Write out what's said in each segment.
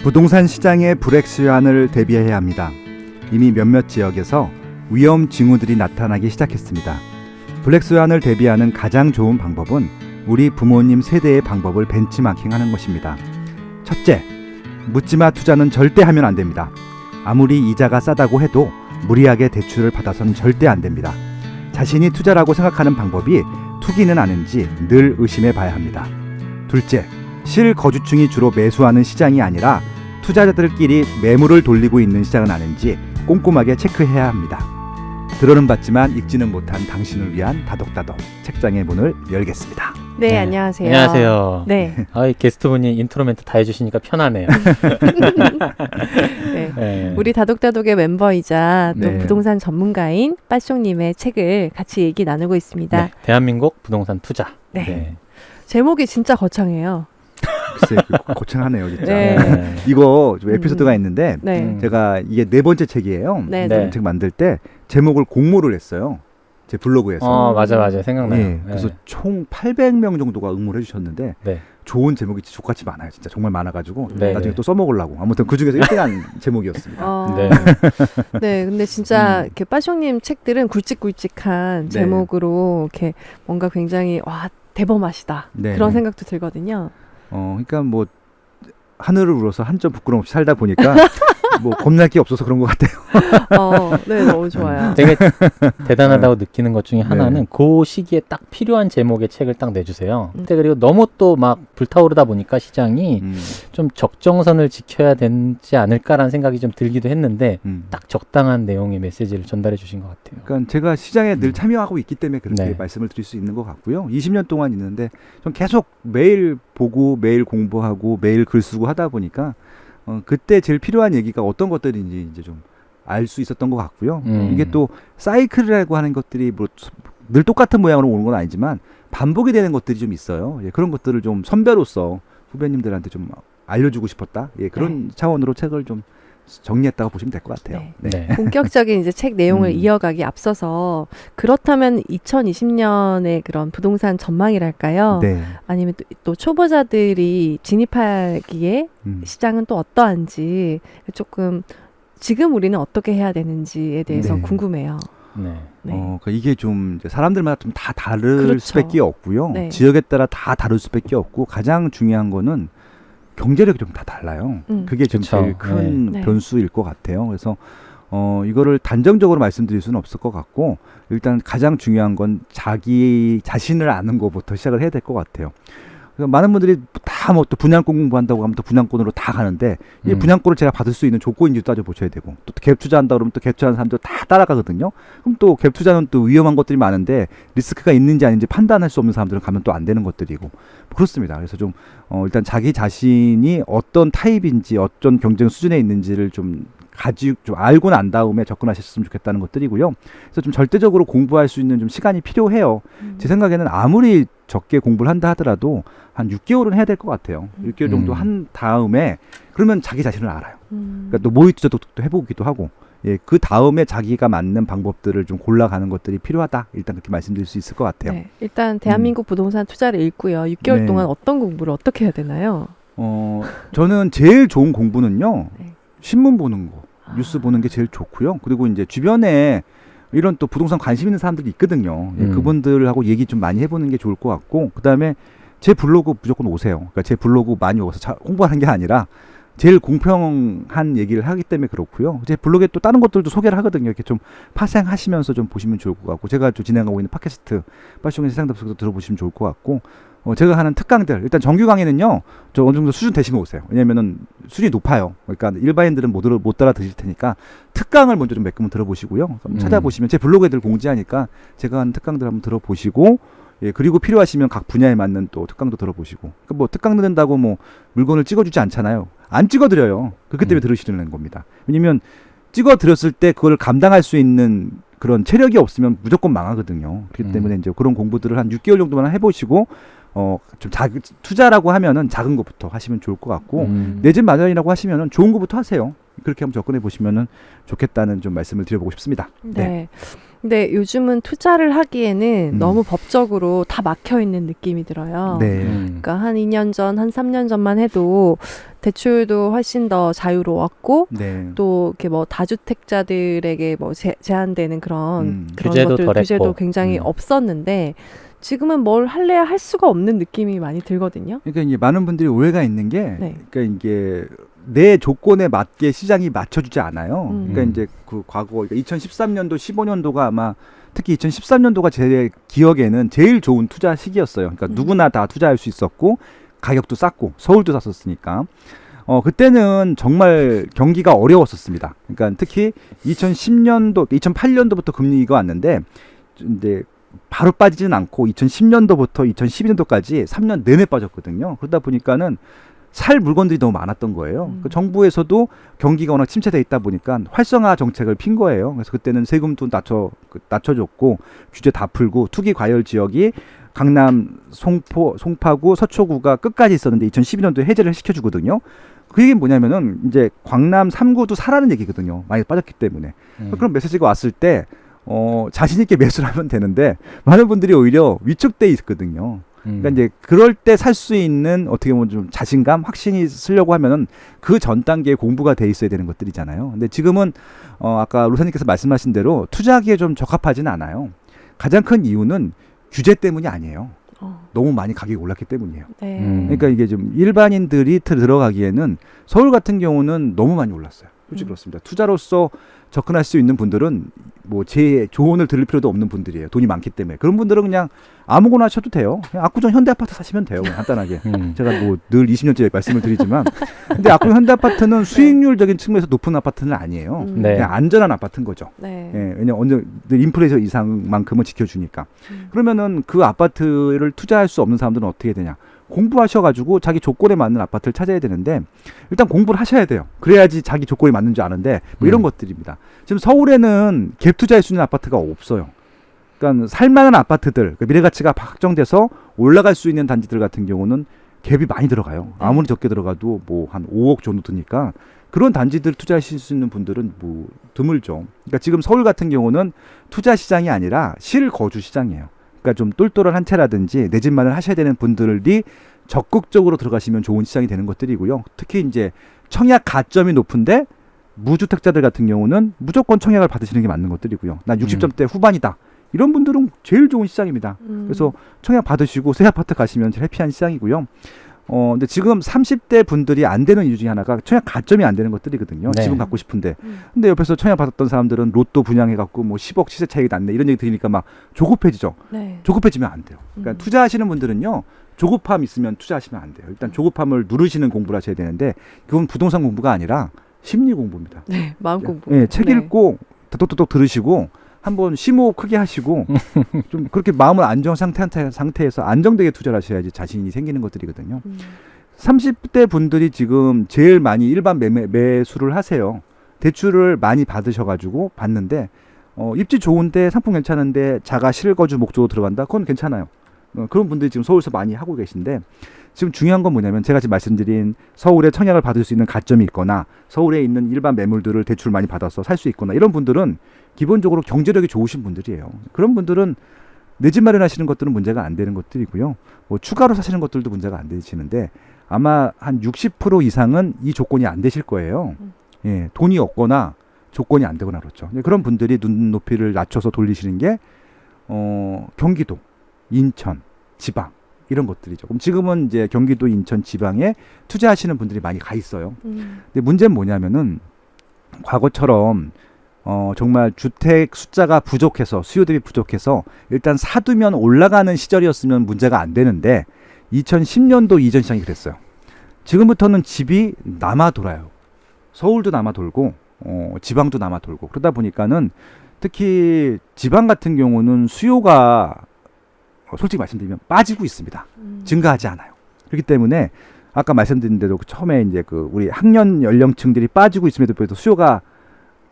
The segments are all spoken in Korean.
부동산 시장의 불확실함을 대비해야 합니다. 이미 몇몇 지역에서 위험 징후들이 나타나기 시작했습니다. 불확실함을 대비하는 가장 좋은 방법은 우리 부모님 세대의 방법을 벤치마킹하는 것입니다. 첫째, 묻지마 투자는 절대 하면 안 됩니다. 아무리 이자가 싸다고 해도 무리하게 대출을 받아서는 절대 안 됩니다. 자신이 투자라고 생각하는 방법이 투기는 아닌지 늘 의심해 봐야 합니다. 둘째, 실거주층이 주로 매수하는 시장이 아니라 투자자들끼리 매물을 돌리고 있는 시장은 아닌지 꼼꼼하게 체크해야 합니다. 들어는 봤지만 읽지는 못한 당신을 위한 다독다독 책장의 문을 열겠습니다. 네, 안녕하세요. 안녕하세요. 네. 게스트분이 인트로 멘트 다 해주시니까 편하네요. 네. 네. 우리 다독다독의 멤버이자 또 네. 부동산 전문가인 빠숑님의 책을 같이 얘기 나누고 있습니다. 네, 대한민국 부동산 투자. 네. 제목이 진짜 거창해요. 글쎄 고창하네요 진짜. 네. 이거 좀 에피소드가 있는데 네. 제가 이게 네 번째 책이에요. 네. 네. 책 만들 때 제목을 공모를 했어요. 제 블로그에서. 맞아 생각나요. 네, 그래서 총 800명 정도가 응모를 해주셨는데 네. 좋은 제목이 족같이 많아요. 진짜 정말 많아가지고 네. 나중에 또 써먹으려고. 아무튼 그 중에서 1등한 제목이었습니다. 네. 네, 근데 진짜 이렇게 빠숑님 책들은 굵직굵직한 네. 제목으로 이렇게 뭔가 굉장히 와 대범하시다 네. 그런 생각도 들거든요. 그러니까 뭐 하늘을 우러서 한 점 부끄럼 없이 살다 보니까 뭐 겁날 게 없어서 그런 것 같아요. 네, 너무 좋아요. 되게 대단하다고 느끼는 것 중에 하나는 네. 그 시기에 딱 필요한 제목의 책을 딱 내주세요. 근데 그리고 너무 또 막 불타오르다 보니까 시장이 좀 적정선을 지켜야 되지 않을까라는 생각이 좀 들기도 했는데 딱 적당한 내용의 메시지를 전달해 주신 것 같아요. 그러니까 제가 시장에 늘 참여하고 있기 때문에 그렇게 네. 말씀을 드릴 수 있는 것 같고요. 20년 동안 있는데 좀 계속 매일 보고 매일 공부하고 매일 글 쓰고 하다 보니까 그때 제일 필요한 얘기가 어떤 것들인지 이제 좀 알 수 있었던 것 같고요. 이게 또 사이클이라고 하는 것들이 뭐 늘 똑같은 모양으로 오는 건 아니지만 반복이 되는 것들이 좀 있어요. 예, 그런 것들을 좀 선배로서 후배님들한테 좀 알려주고 싶었다. 예, 그런 차원으로 책을 좀 정리했다고 보시면 될 것 같아요. 네. 네. 본격적인 이제 책 내용을 이어가기 앞서서 그렇다면 2020년의 그런 부동산 전망이랄까요? 네. 아니면 또 초보자들이 진입하기에 시장은 또 어떠한지 조금 지금 우리는 어떻게 해야 되는지에 대해서 네. 궁금해요. 네. 네. 그러니까 이게 좀 이제 사람들마다 좀 다 다를 그렇죠. 수밖에 없고요. 네. 지역에 따라 다 다를 수밖에 없고 가장 중요한 거는 경제력이 좀 다 달라요. 그게 좀 그쵸. 제일 큰 네. 변수일 것 같아요. 그래서 이거를 단정적으로 말씀드릴 수는 없을 것 같고 일단 가장 중요한 건 자기 자신을 아는 것부터 시작을 해야 될 것 같아요. 그래서 많은 분들이 다 뭐 또 분양권 공부한다고 하면 또 분양권으로 다 가는데 이 분양권을 제가 받을 수 있는 조건인지 따져보셔야 되고 또 갭 투자한다 그러면 또 갭 투자하는 사람들 다 따라가거든요. 그럼 또 갭 투자는 또 위험한 것들이 많은데 리스크가 있는지 아닌지 판단할 수 없는 사람들은 가면 또 안 되는 것들이고 그렇습니다. 그래서 좀 일단 자기 자신이 어떤 타입인지 어떤 경쟁 수준에 있는지를 좀 알고 난 다음에 접근하셨으면 좋겠다는 것들이고요. 그래서 좀 절대적으로 공부할 수 있는 좀 시간이 필요해요. 제 생각에는 아무리 적게 공부를 한다 하더라도 한 6개월은 해야 될 것 같아요. 6개월 정도 한 다음에 그러면 자기 자신을 알아요. 그러니까 또 모의 투자도 또 해보기도 하고 예, 그 다음에 자기가 맞는 방법들을 좀 골라가는 것들이 필요하다. 일단 그렇게 말씀드릴 수 있을 것 같아요. 네. 일단 대한민국 부동산 투자를 읽고요. 6개월 네. 동안 어떤 공부를 어떻게 해야 되나요? 저는 제일 좋은 공부는요. 네. 신문 보는 거, 뉴스 보는 게 제일 좋고요. 그리고 이제 주변에 이런 또 부동산 관심 있는 사람들이 있거든요. 예, 그분들하고 얘기 좀 많이 해보는 게 좋을 것 같고 그다음에 제 블로그 무조건 오세요. 그러니까 제 블로그 많이 오서 홍보하는 게 아니라 제일 공평한 얘기를 하기 때문에 그렇고요. 제 블로그에 또 다른 것들도 소개를 하거든요. 이렇게 좀 파생하시면서 좀 보시면 좋을 것 같고 제가 좀 진행하고 있는 팟캐스트 빠숑의 세상 답석도 들어보시면 좋을 것 같고 제가 하는 특강들 일단 정규 강의는요. 저 어느 정도 수준 되시면 오세요. 왜냐면은 수준이 높아요. 그러니까 일반인들은 못 따라 드실 테니까 특강을 먼저 좀 몇 번 들어보시고요. 찾아보시면 제 블로그에 늘 공지하니까 제가 하는 특강들 한번 들어보시고 예, 그리고 필요하시면 각 분야에 맞는 또 특강도 들어보시고. 그러니까 뭐 특강 듣는다고 뭐 물건을 찍어주지 않잖아요. 안 찍어드려요. 그렇기 때문에 들으시는 겁니다. 왜냐면 찍어드렸을 때 그걸 감당할 수 있는 그런 체력이 없으면 무조건 망하거든요. 그렇기 때문에 이제 그런 공부들을 한 6개월 정도만 해보시고 좀 투자라고 하면은 작은 것부터 하시면 좋을 것 같고 내 집 마련이라고 하시면은 좋은 것부터 하세요. 그렇게 한번 접근해 보시면은 좋겠다는 좀 말씀을 드려보고 싶습니다. 네. 근데 요즘은 투자를 하기에는 음. 너무 법적으로 다 막혀 있는 느낌이 들어요. 네. 그러니까 한 2년 전, 한 3년 전만 해도 대출도 훨씬 더 자유로웠고 네. 또 이렇게 뭐 다주택자들에게 뭐 제한되는 그런 규제도 것들, 덜했고. 규제도 굉장히 없었는데 지금은 뭘 할래야 할 수가 없는 느낌이 많이 들거든요. 그러니까 이제 많은 분들이 오해가 있는 게, 네. 그러니까 이게 내 조건에 맞게 시장이 맞춰주지 않아요. 그러니까 이제 그 과거 2013년도, 15년도가 아마 특히 2013년도가 제 기억에는 제일 좋은 투자 시기였어요. 그러니까 누구나 다 투자할 수 있었고 가격도 쌌고 서울도 쌌었으니까. 그때는 정말 경기가 어려웠었습니다. 그러니까 특히 2010년도, 2008년도부터 금리가 왔는데 이제 바로 빠지진 않고 2010년도부터 2012년도까지 3년 내내 빠졌거든요. 그러다 보니까는 살 물건들이 너무 많았던 거예요. 그 정부에서도 경기가 워낙 침체돼 있다 보니까 활성화 정책을 핀 거예요. 그래서 그때는 세금도 낮춰줬고 규제 다 풀고 투기 과열 지역이 강남, 송파구, 서초구가 끝까지 있었는데 2012년도에 해제를 시켜주거든요. 그 얘기는 뭐냐면은 이제 광남 3구도 사라는 얘기거든요. 많이 빠졌기 때문에. 그런 메시지가 왔을 때 자신 있게 매수를 하면 되는데 많은 분들이 오히려 위축돼 있거든요. 그러니까 이제 그럴 때 살 수 있는 어떻게 보면 좀 자신감, 확신이 쓰려고 하면은 그 전 단계에 공부가 돼 있어야 되는 것들이잖아요. 근데 지금은 아까 로사님께서 말씀하신 대로 투자하기에 좀 적합하지는 않아요. 가장 큰 이유는 규제 때문이 아니에요. 너무 많이 가격이 올랐기 때문이에요. 네. 그러니까 이게 좀 일반인들이 들어가기에는 서울 같은 경우는 너무 많이 올랐어요. 솔직히 그렇습니다. 투자로서 접근할 수 있는 분들은 뭐 제 조언을 들을 필요도 없는 분들이에요. 돈이 많기 때문에. 그런 분들은 그냥 아무거나 하셔도 돼요. 그냥 압구정 현대아파트 사시면 돼요. 그냥 간단하게. 제가 뭐 늘 20년째 말씀을 드리지만 근데 압구정 현대아파트는 수익률적인 측면에서 높은 아파트는 아니에요. 네. 그냥 안전한 아파트인 거죠. 네. 예, 왜냐면 어느 인플레이션 이상만큼은 지켜주니까. 그러면은 그 아파트를 투자할 수 없는 사람들은 어떻게 되냐? 공부하셔가지고 자기 조건에 맞는 아파트를 찾아야 되는데 일단 공부를 하셔야 돼요. 그래야지 자기 조건이 맞는 줄 아는데 뭐 이런 것들입니다. 지금 서울에는 갭 투자할 수 있는 아파트가 없어요. 그러니까 살만한 아파트들, 그러니까 미래 가치가 확정돼서 올라갈 수 있는 단지들 같은 경우는 갭이 많이 들어가요. 아무리 적게 들어가도 뭐 한 5억 정도 드니까 그런 단지들 투자하실 수 있는 분들은 뭐 드물죠. 그러니까 지금 서울 같은 경우는 투자 시장이 아니라 실거주 시장이에요. 그러니까 좀 똘똘한 한 채라든지 내 집 마련을 하셔야 되는 분들이 적극적으로 들어가시면 좋은 시장이 되는 것들이고요. 특히 이제 청약 가점이 높은데 무주택자들 같은 경우는 무조건 청약을 받으시는 게 맞는 것들이고요. 난 60점대 후반이다. 이런 분들은 제일 좋은 시장입니다. 그래서 청약 받으시고 새 아파트 가시면 제일 해피한 시장이고요. 근데 지금 30대 분들이 안 되는 이유 중에 하나가 청약 가점이 안 되는 것들이거든요. 네. 집은 갖고 싶은데. 근데 옆에서 청약 받았던 사람들은 로또 분양해갖고 뭐 10억 시세 차익이 났네. 이런 얘기 들으니까 막 조급해지죠. 네. 조급해지면 안 돼요. 그러니까 투자하시는 분들은요. 조급함 있으면 투자하시면 안 돼요. 일단 조급함을 누르시는 공부를 하셔야 되는데 그건 부동산 공부가 아니라 심리 공부입니다. 네. 마음 공부. 네, 책 읽고 똑똑똑 들으시고 한번 심호흡 크게 하시고 좀 그렇게 마음을 안정 상태에서 안정되게 투자를 하셔야지 자신이 생기는 것들이거든요. 30대 분들이 지금 제일 많이 일반 매수를 하세요. 대출을 많이 받으셔가지고 받는데 입지 좋은데 상품 괜찮은데 자가 실거주 목적으로 들어간다? 그건 괜찮아요. 그런 분들이 지금 서울에서 많이 하고 계신데 지금 중요한 건 뭐냐면 제가 지금 말씀드린 서울에 청약을 받을 수 있는 가점이 있거나 서울에 있는 일반 매물들을 대출 많이 받아서 살 수 있거나 이런 분들은 기본적으로 경제력이 좋으신 분들이에요. 그런 분들은 내 집 마련하시는 것들은 문제가 안 되는 것들이고요. 뭐 추가로 사시는 것들도 문제가 안 되시는데 아마 한 60% 이상은 이 조건이 안 되실 거예요. 예, 돈이 없거나 조건이 안 되거나 그렇죠. 그런 분들이 눈높이를 낮춰서 돌리시는 게 경기도, 인천, 지방 이런 것들이죠. 그럼 지금은 이제 경기도, 인천, 지방에 투자하시는 분들이 많이 가 있어요. 근데 문제는 뭐냐면은 과거처럼 정말 주택 숫자가 부족해서 수요 대비 부족해서 일단 사두면 올라가는 시절이었으면 문제가 안 되는데 2010년도 이전 시장이 그랬어요. 지금부터는 집이 남아 돌아요. 서울도 남아 돌고 지방도 남아 돌고 그러다 보니까는 특히 지방 같은 경우는 수요가 솔직히 말씀드리면 빠지고 있습니다. 증가하지 않아요. 그렇기 때문에 아까 말씀드린 대로 처음에 이제 그 우리 학년 연령층들이 빠지고 있음에도 불구하고 수요가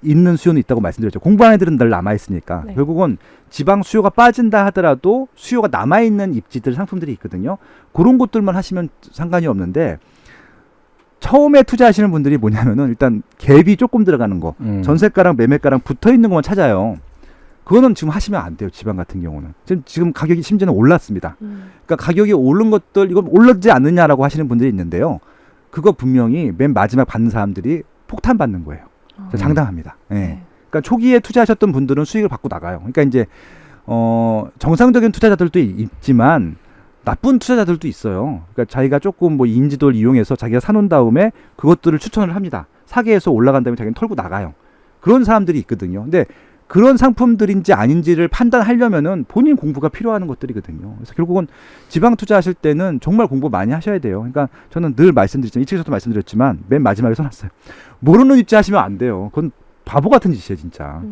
있는 수요는 있다고 말씀드렸죠. 공부하는 애들은 늘 남아 있으니까 네. 결국은 지방 수요가 빠진다 하더라도 수요가 남아 있는 입지들 상품들이 있거든요. 그런 것들만 하시면 상관이 없는데 처음에 투자하시는 분들이 뭐냐면은 일단 갭이 조금 들어가는 거, 전세가랑 매매가랑 붙어 있는 것만 찾아요. 그거는 지금 하시면 안 돼요. 지방 같은 경우는. 지금 가격이 심지어는 올랐습니다. 그러니까 가격이 오른 것들 이건 올랐지 않느냐라고 하시는 분들이 있는데요. 그거 분명히 맨 마지막 받는 사람들이 폭탄 받는 거예요. 장담합니다. 예. 네. 그러니까 초기에 투자하셨던 분들은 수익을 받고 나가요. 그러니까 이제 정상적인 투자자들도 있지만 나쁜 투자자들도 있어요. 그러니까 자기가 조금 뭐 인지도를 이용해서 자기가 사놓은 다음에 그것들을 추천을 합니다. 사계에서 올라간 다음에 자기는 털고 나가요. 그런 사람들이 있거든요. 근데 그런 상품들인지 아닌지를 판단하려면은 본인 공부가 필요한 것들이거든요. 그래서 결국은 지방 투자하실 때는 정말 공부 많이 하셔야 돼요. 그러니까 저는 늘 말씀드리지만 이 책에서도 말씀드렸지만 맨 마지막에 써놨어요. 모르는 입지 하시면 안 돼요. 그건 바보 같은 짓이에요, 진짜.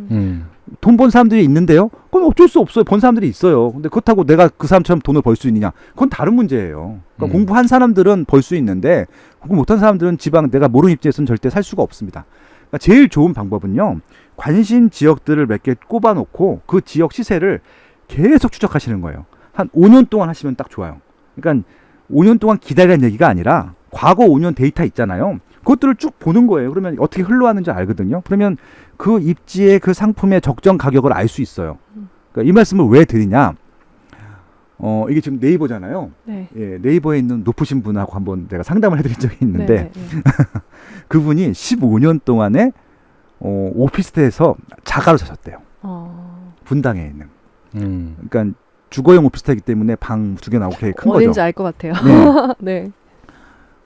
돈 번 사람들이 있는데요. 그건 어쩔 수 없어요. 번 사람들이 있어요. 근데 그렇다고 내가 그 사람처럼 돈을 벌 수 있느냐? 그건 다른 문제예요. 그러니까 공부한 사람들은 벌 수 있는데 공부 못한 사람들은 지방 내가 모르는 입지에서는 절대 살 수가 없습니다. 그러니까 제일 좋은 방법은요. 관심 지역들을 몇 개 꼽아놓고 그 지역 시세를 계속 추적하시는 거예요. 한 5년 동안 하시면 딱 좋아요. 그러니까 5년 동안 기다리라는 얘기가 아니라 과거 5년 데이터 있잖아요. 그것들을 쭉 보는 거예요. 그러면 어떻게 흘러가는지 알거든요. 그러면 그 입지의 그 상품의 적정 가격을 알 수 있어요. 그러니까 이 말씀을 왜 드리냐? 이게 지금 네이버잖아요. 네. 예, 네이버에 있는 높으신 분하고 한번 내가 상담을 해드린 적이 있는데 그분이 15년 동안에 오피스텔에서 자가로 사셨대요. 분당에 있는. 그러니까 주거용 오피스텔이기 때문에 방 2개 나오고 되게 큰 거죠. 어딘지 알 것 같아요. 네. 네.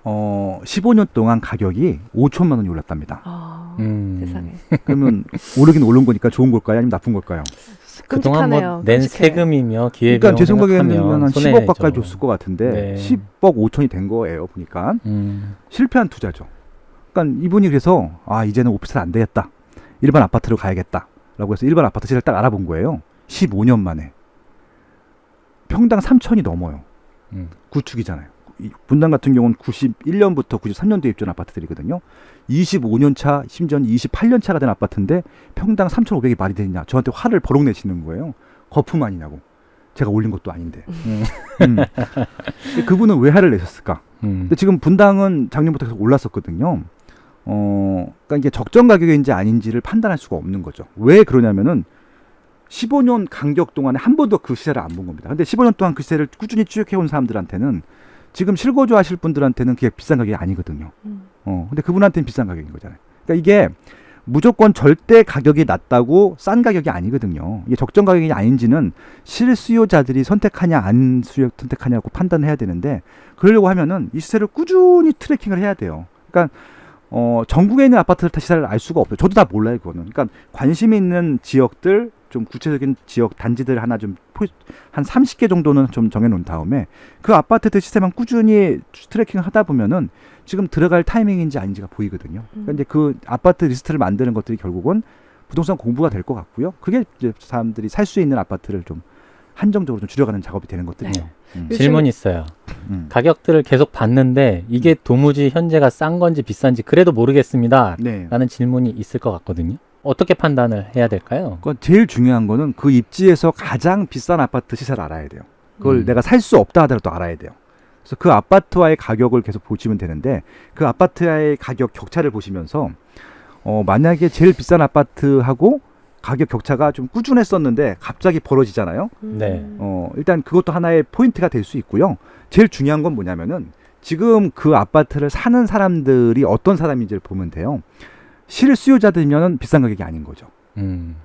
15년 동안 가격이 5천만 원이 올랐답니다. 세상에. 그러면 오르긴 오른 거니까 좋은 걸까요? 아니면 나쁜 걸까요? 그동안 뭐 낸 세금이며 기회비용 그러니까 제 생각에는 한 10억 손해죠. 가까이 줬을 것 같은데 네. 10억 5천이 된 거예요. 보니까 실패한 투자죠. 그러니까 이분이 그래서 이제는 오피스텔 안 되겠다. 일반 아파트로 가야겠다라고 해서 일반 아파트 시세를 딱 알아본 거예요. 15년 만에 평당 3천이 넘어요. 구축이잖아요. 분당 같은 경우는 91년부터 93년도에 입주한 아파트들이거든요. 25년 차, 심지어는 28년 차가 된 아파트인데 평당 3,500이 말이 되느냐. 저한테 화를 버럭 내시는 거예요. 거품 아니냐고. 제가 올린 것도 아닌데. 그분은 왜 화를 내셨을까? 근데 지금 분당은 작년부터 계속 올랐었거든요. 그러니까 이게 적정 가격인지 아닌지를 판단할 수가 없는 거죠. 왜 그러냐면은 15년 간격 동안에 한 번도 그 시세를 안 본 겁니다. 근데 15년 동안 그 시세를 꾸준히 추적해온 사람들한테는 지금 실거주 하실 분들한테는 그게 비싼 가격이 아니거든요. 근데 그분한테는 비싼 가격인 거잖아요. 그러니까 이게 무조건 절대 가격이 낮다고 싼 가격이 아니거든요. 이게 적정 가격이 아닌지는 실수요자들이 선택하냐 안 선택하냐고 판단해야 되는데 그러려고 하면은 이 시세를 꾸준히 트래킹을 해야 돼요. 그러니까 전국에 있는 아파트 시세를 알 수가 없어요. 저도 다 몰라요, 그거는. 그러니까 관심이 있는 지역들, 좀 구체적인 지역 단지들 하나 좀 한 30개 정도는 좀 정해놓은 다음에 그 아파트들 시세만 꾸준히 트래킹을 하다 보면은 지금 들어갈 타이밍인지 아닌지가 보이거든요. 그러니까 이제 그 아파트 리스트를 만드는 것들이 결국은 부동산 공부가 될 것 같고요. 그게 이제 사람들이 살 수 있는 아파트를 좀 한정적으로 좀 줄여가는 작업이 되는 것들이에요. 질문 있어요. 가격들을 계속 봤는데 이게 도무지 현재가 싼 건지 비싼지 그래도 모르겠습니다. 네. 라는 질문이 있을 것 같거든요. 어떻게 판단을 해야 될까요? 그러니까 제일 중요한 거는 그 입지에서 가장 비싼 아파트 시세를 알아야 돼요. 그걸 내가 살 수 없다 하더라도 알아야 돼요. 그래서 그 아파트와의 가격을 계속 보시면 되는데 그 아파트와의 가격 격차를 보시면서 만약에 제일 비싼 아파트하고 가격 격차가 좀 꾸준했었는데 갑자기 벌어지잖아요. 네. 일단 그것도 하나의 포인트가 될 수 있고요. 제일 중요한 건 뭐냐면은 지금 그 아파트를 사는 사람들이 어떤 사람인지를 보면 돼요. 실수요자들이면 비싼 가격이 아닌 거죠.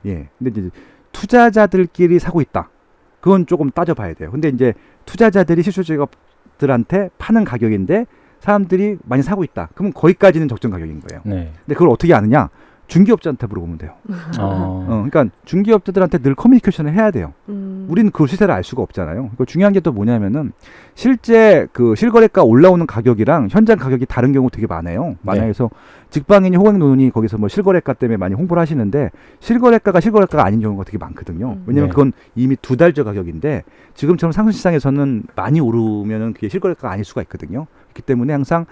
예. 근데 이제 투자자들끼리 사고 있다. 그건 조금 따져봐야 돼요. 근데 이제 투자자들이 실수요자들한테 파는 가격인데 사람들이 많이 사고 있다. 그러면 거기까지는 적정 가격인 거예요. 네. 근데 그걸 어떻게 아느냐? 중개업자한테 물어보면 돼요. 그러니까 중개업자들한테 늘 커뮤니케이션을 해야 돼요. 우리는 그 시세를 알 수가 없잖아요. 그러니까 중요한 게 또 뭐냐면은 실제 그 실거래가 올라오는 가격이랑 현장 가격이 다른 경우 되게 많아요. 많아서 직방인이 호갱노는이 거기서 뭐 실거래가 때문에 많이 홍보를 하시는데 실거래가가 아닌 경우가 되게 많거든요. 왜냐면 그건 이미 2달 전 가격인데 지금처럼 상승시장에서는 많이 오르면은 그게 실거래가가 아닐 수가 있거든요. 그렇기 때문에 항상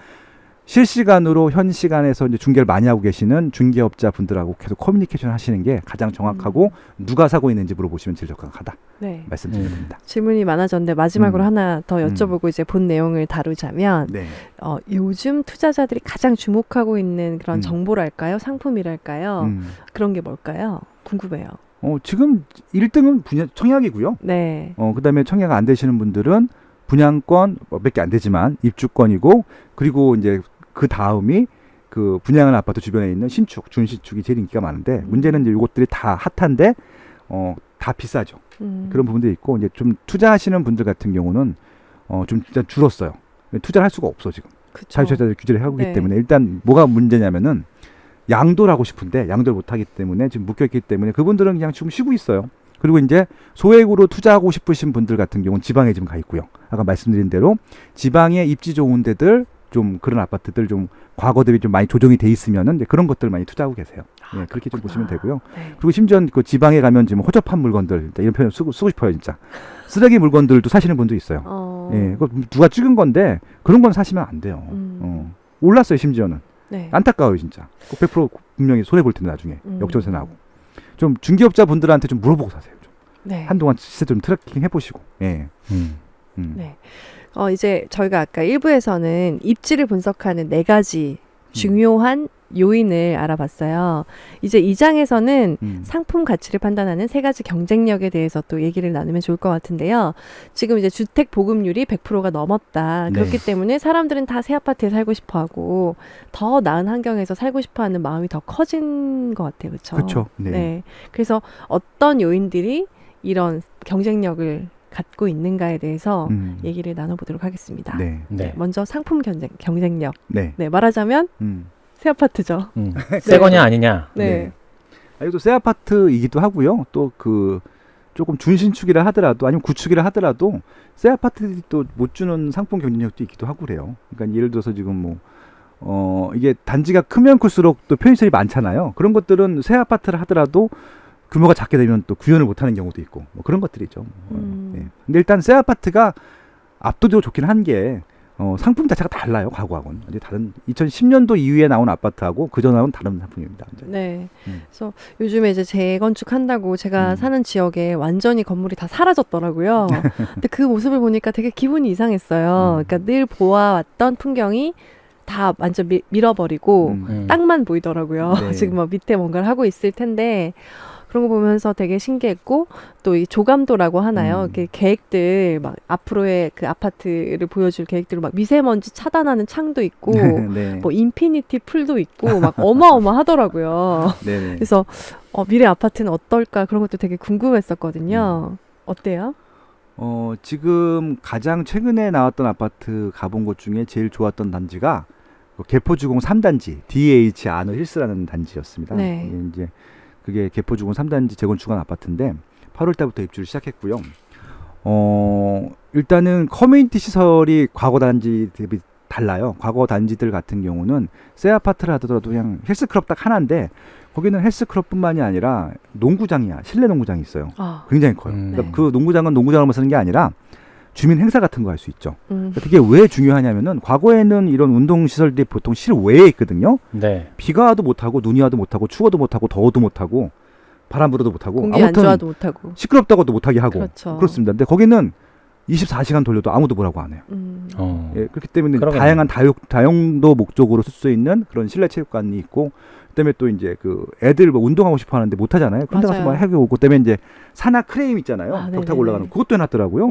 실시간으로 현 시간에서 이제 중개를 많이 하고 계시는 중개업자 분들하고 계속 커뮤니케이션 하시는 게 가장 정확하고 누가 사고 있는지 물어보시면 제일 적합하다. 네. 말씀드립니다. 질문이 많아졌는데 마지막으로 하나 더 여쭤보고 이제 본 내용을 다루자면 네. 요즘 투자자들이 가장 주목하고 있는 그런 정보랄까요? 상품이랄까요? 그런 게 뭘까요? 궁금해요. 지금 1등은 청약이고요. 네. 그다음에 청약 안 되시는 분들은 분양권 몇 개 안 되지만 입주권이고, 그리고 이제 그 다음이 그 분양한 아파트 주변에 있는 신축, 준신축이 제일 인기가 많은데, 문제는 이제 이것들이 다 핫한데 다 비싸죠. 그런 부분들이 있고, 이제 좀 투자하시는 분들 같은 경우는 좀 일단 줄었어요. 투자를 할 수가 없어 지금. 그쵸. 자유투자자들 규제를 하고 있기 네. 때문에. 일단 뭐가 문제냐면은 양도를 하고 싶은데 양도를 못 하기 때문에 지금 묶여있기 때문에 그분들은 그냥 지금 쉬고 있어요. 그리고 이제 소액으로 투자하고 싶으신 분들 같은 경우는 지방에 지금 가 있고요. 아까 말씀드린 대로 지방에 입지 좋은 데들, 좀 그런 아파트들 좀 과거 대비 좀 많이 조정이 돼 있으면은 이제 그런 것들 많이 투자하고 계세요. 예, 그렇게 좀 보시면 되고요. 네. 그리고 심지어 그 지방에 가면 지금 허접한 물건들, 이런 표현 쓰고 싶어요 진짜. 쓰레기 물건들도 사시는 분도 있어요. 예, 그거 누가 찍은 건데 그런 건 사시면 안 돼요. 올랐어요 심지어는. 네. 안타까워요 진짜. 100% 분명히 손해 볼 텐데 나중에 역전세 나고. 좀 중개업자 분들한테 좀 물어보고 사세요. 좀. 네. 한동안 시세 좀 트래킹 해보시고. 예. 네. 이제 저희가 아까 1부에서는 입지를 분석하는 4가지 중요한 요인을 알아봤어요. 이제 2장에서는 상품 가치를 판단하는 3가지 경쟁력에 대해서 또 얘기를 나누면 좋을 것 같은데요. 지금 이제 주택 보급률이 100%가 넘었다. 네. 그렇기 때문에 사람들은 다 새 아파트에 살고 싶어 하고 더 나은 환경에서 살고 싶어 하는 마음이 더 커진 것 같아요. 그렇죠? 그렇죠. 네. 네. 그래서 어떤 요인들이 이런 경쟁력을 갖고 있는가에 대해서 얘기를 나눠보도록 하겠습니다. 네. 네. 먼저 상품 경쟁력. 네. 네, 말하자면 새 아파트죠. 새 거냐 아니냐. 네. 아니, 또 새 아파트이기도 하고요. 또 그 조금 준신축이라 하더라도, 아니면 구축이라 하더라도 새 아파트들이 또 못 주는 상품 경쟁력도 있기도 하고 그래요. 그러니까 예를 들어서 지금 이게 단지가 크면 클수록 또 편의시설이 많잖아요. 그런 것들은 새 아파트를 하더라도 규모가 작게 되면 또 구현을 못하는 경우도 있고, 뭐 그런 것들이죠. 예. 근데 일단 새 아파트가 압도적으로 좋긴 한 게 상품 자체가 달라요. 과거하고는. 이제 다른 2010년도 이후에 나온 아파트하고 그 전하고는 다른 상품입니다. 이제. 네. 그래서 요즘에 이제 재건축한다고 제가 사는 지역에 완전히 건물이 다 사라졌더라고요. 근데 그 모습을 보니까 되게 기분이 이상했어요. 그러니까 늘 보아왔던 풍경이 다 완전 밀어버리고 땅만 보이더라고요. 네. 지금 막 밑에 뭔가를 하고 있을 텐데 그런 거 보면서 되게 신기했고, 또 이 조감도라고 하나요? 이렇게 계획들 막 앞으로의 그 아파트를 보여줄 계획들을 막 미세먼지 차단하는 창도 있고 네. 뭐 인피니티 풀도 있고 막 어마어마하더라고요. 네네. 그래서 미래 아파트는 어떨까 그런 것도 되게 궁금했었거든요. 어때요? 지금 가장 최근에 나왔던 아파트 가본 곳 중에 제일 좋았던 단지가 개포주공 3단지 DH 아너 힐스라는 단지였습니다. 네. 이게 이제 그게 개포주공 3단지 재건축한 아파트인데 8월 달부터 입주를 시작했고요. 일단은 커뮤니티 시설이 과거 단지 대비 달라요. 과거 단지들 같은 경우는 새 아파트를 하더라도 그냥 헬스클럽 딱 하나인데 거기는 헬스클럽뿐만이 아니라 농구장이야. 실내 농구장이 있어요. 굉장히 커요. 그러니까 네. 그 농구장은 농구장으로만 쓰는 게 아니라 주민 행사 같은 거 할 수 있죠. 그러니까 그게 왜 중요하냐면은 과거에는 이런 운동 시설들이 보통 실외에 있거든요. 네. 비가 와도 못하고 눈이 와도 못하고 추워도 못하고 더워도 못하고 바람 불어도 못하고 공기 안 아무튼 좋아도 못하고. 시끄럽다고도 못하게 하고 그렇죠. 그렇습니다. 근데 거기는 24시간 돌려도 아무도 뭐라고 안 해요. 예, 그렇기 때문에 그러겠네요. 다양한 다용도 목적으로 쓸 수 있는 그런 실내 체육관이 있고, 그다음에 또 이제 그 애들 뭐 운동하고 싶어 하는데 못 하잖아요. 그런 데 가서 뭐 하고 오고, 그다음에 이제 산악 크레임 있잖아요. 벽 타고 올라가는 그것도 해놨더라고요.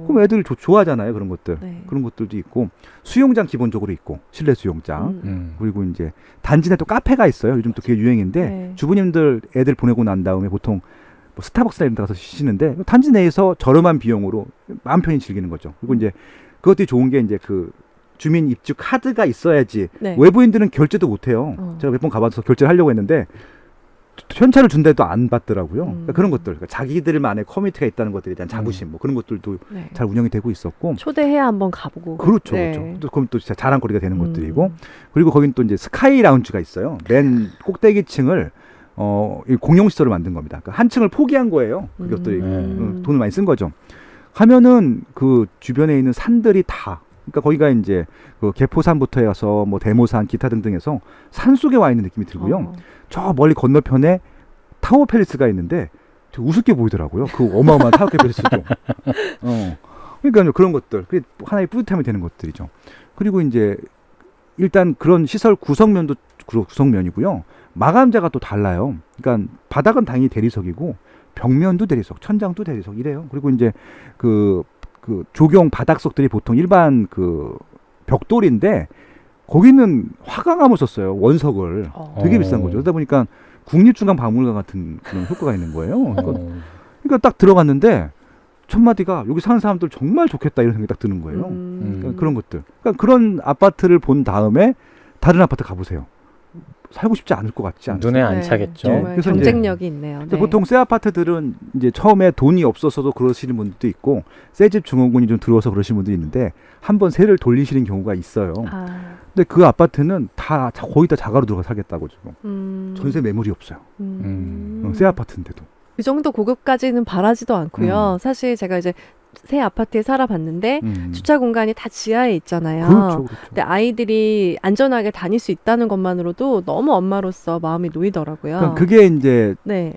그럼 애들 좋아하잖아요. 그런 것들. 네. 그런 것들도 있고, 수영장 기본적으로 있고, 실내 수영장. 그리고 이제 단지 내 또 카페가 있어요. 요즘 또 그게 유행인데 네. 주부님들 애들 보내고 난 다음에 보통 뭐 스타벅스나 이런 데 가서 쉬시는데 단지 내에서 저렴한 비용으로 마음 편히 즐기는 거죠. 그리고 이제 그것들이 좋은 게 이제 그 주민 입주 카드가 있어야지. 네. 외부인들은 결제도 못 해요. 제가 몇 번 가봐서 결제를 하려고 했는데 현찰을 준다해도 안 받더라고요. 그러니까 그런 것들, 그러니까 자기들만의 커뮤니티가 있다는 것들에 대한 자부심, 뭐 그런 것들도 네. 잘 운영이 되고 있었고. 초대해야 한번 가보고. 그렇죠, 네. 그렇죠. 또 그럼 또 진짜 자랑거리가 되는 것들이고, 그리고 거긴 또 이제 스카이 라운지가 있어요. 맨 꼭대기층을 이 공용 시설을 만든 겁니다. 그러니까 한 층을 포기한 거예요. 그것들이 돈을 많이 쓴 거죠. 하면은 그 주변에 있는 산들이 다, 그러니까 거기가 이제 그 개포산부터 해서 뭐 대모산, 기타 등등해서 산 속에 와 있는 느낌이 들고요. 저 멀리 건너편에 타워 팰리스가 있는데 되게 우습게 보이더라고요. 그 어마어마한 타워 팰리스도. 그러니까 그런 것들, 그게 하나의 뿌듯함이 되는 것들이죠. 그리고 이제 일단 그런 시설 구성면도 구성면이고요. 마감재가 또 달라요. 그러니까 바닥은 당연히 대리석이고 벽면도 대리석, 천장도 대리석 이래요. 그리고 이제 그 조경 바닥석들이 보통 일반 그 벽돌인데 거기는 화강암을 썼어요. 원석을. 되게 비싼 거죠. 그러다 보니까 국립중앙박물관 같은 그런 효과가 있는 거예요. 그러니까 딱 들어갔는데 첫 마디가 여기 사는 사람들 정말 좋겠다 이런 생각이 딱 드는 거예요. 그러니까 그런 것들. 그러니까 그런 아파트를 본 다음에 다른 아파트 가보세요. 살고 싶지 않을 것 같지 않아요? 눈에 안 네, 차겠죠. 정말 그래서 경쟁력이 있네요. 네. 보통 새 아파트들은 이제 처음에 돈이 없어서도 그러시는 분들도 있고 새 집 증후군이 좀 들어와서 그러시는 분도 있는데 한번 세를 돌리시는 경우가 있어요. 근데 그 아파트는 다 거의 다 자가로 들어가 살겠다고 지금 전세 매물이 없어요. 새 아파트인데도. 그 정도 고급까지는 바라지도 않고요. 사실 제가 이제 새 아파트에 살아봤는데 주차 공간이 다 지하에 있잖아요. 그렇죠. 근데 아이들이 안전하게 다닐 수 있다는 것만으로도 너무 엄마로서 마음이 놓이더라고요. 그러니까 그게 이제 네.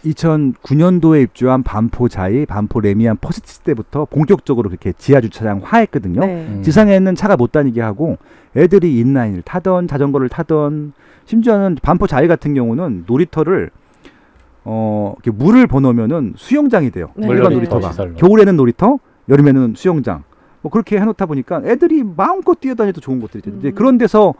2009년도에 입주한 반포자이, 반포 레미안 퍼시티 때부터 본격적으로 그렇게 지하 주차장화했거든요. 네. 지상에는 차가 못 다니게 하고 애들이 인라인을 타던 자전거를 타던 심지어는 반포자이 같은 경우는 놀이터를 이렇게 물을 버놓으면은 수영장이 돼요. 네. 일반 네. 놀이터가. 시설로. 겨울에는 놀이터, 여름에는 수영장. 뭐 그렇게 해놓다 보니까 애들이 마음껏 뛰어다녀도 좋은 것들이죠. 이제 그런 데서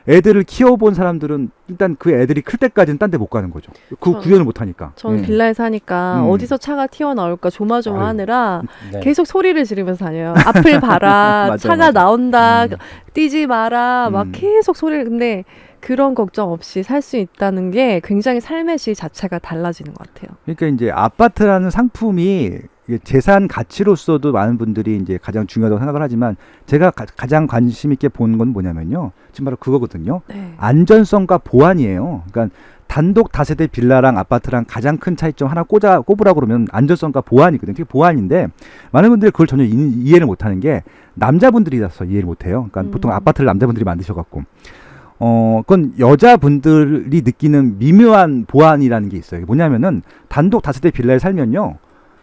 애들을 키워본 사람들은 일단 그 애들이 클 때까지는 딴 데 못 가는 거죠. 그 구현을 못 하니까. 저는 예. 빌라에 사니까 어디서 차가 튀어나올까 조마조마하느라 네. 계속 소리를 지르면서 다녀요. 앞을 봐라, 맞아요, 차가 맞아요. 나온다, 뛰지 마라, 막 음. 계속 소리를. 근데 그런 걱정 없이 살 수 있다는 게 굉장히 삶의 질 자체가 달라지는 것 같아요. 그러니까 이제 아파트라는 상품이 이게 재산 가치로서도 많은 분들이 이제 가장 중요하다고 생각을 하지만 제가 가장 관심 있게 보는 건 뭐냐면요. 지금 바로 그거거든요. 네. 안전성과 보안이에요. 그러니까 단독 다세대 빌라랑 아파트랑 가장 큰 차이점 하나 꼽으라고 그러면 안전성과 보안이거든요. 그게 보안인데 많은 분들이 그걸 전혀 이해를 못하는 게 남자분들이라서 이해를 못해요. 그러니까 보통 아파트를 남자분들이 만드셔갖고 그건 여자분들이 느끼는 미묘한 보안이라는 게 있어요. 뭐냐면은 단독 다세대 빌라에 살면요.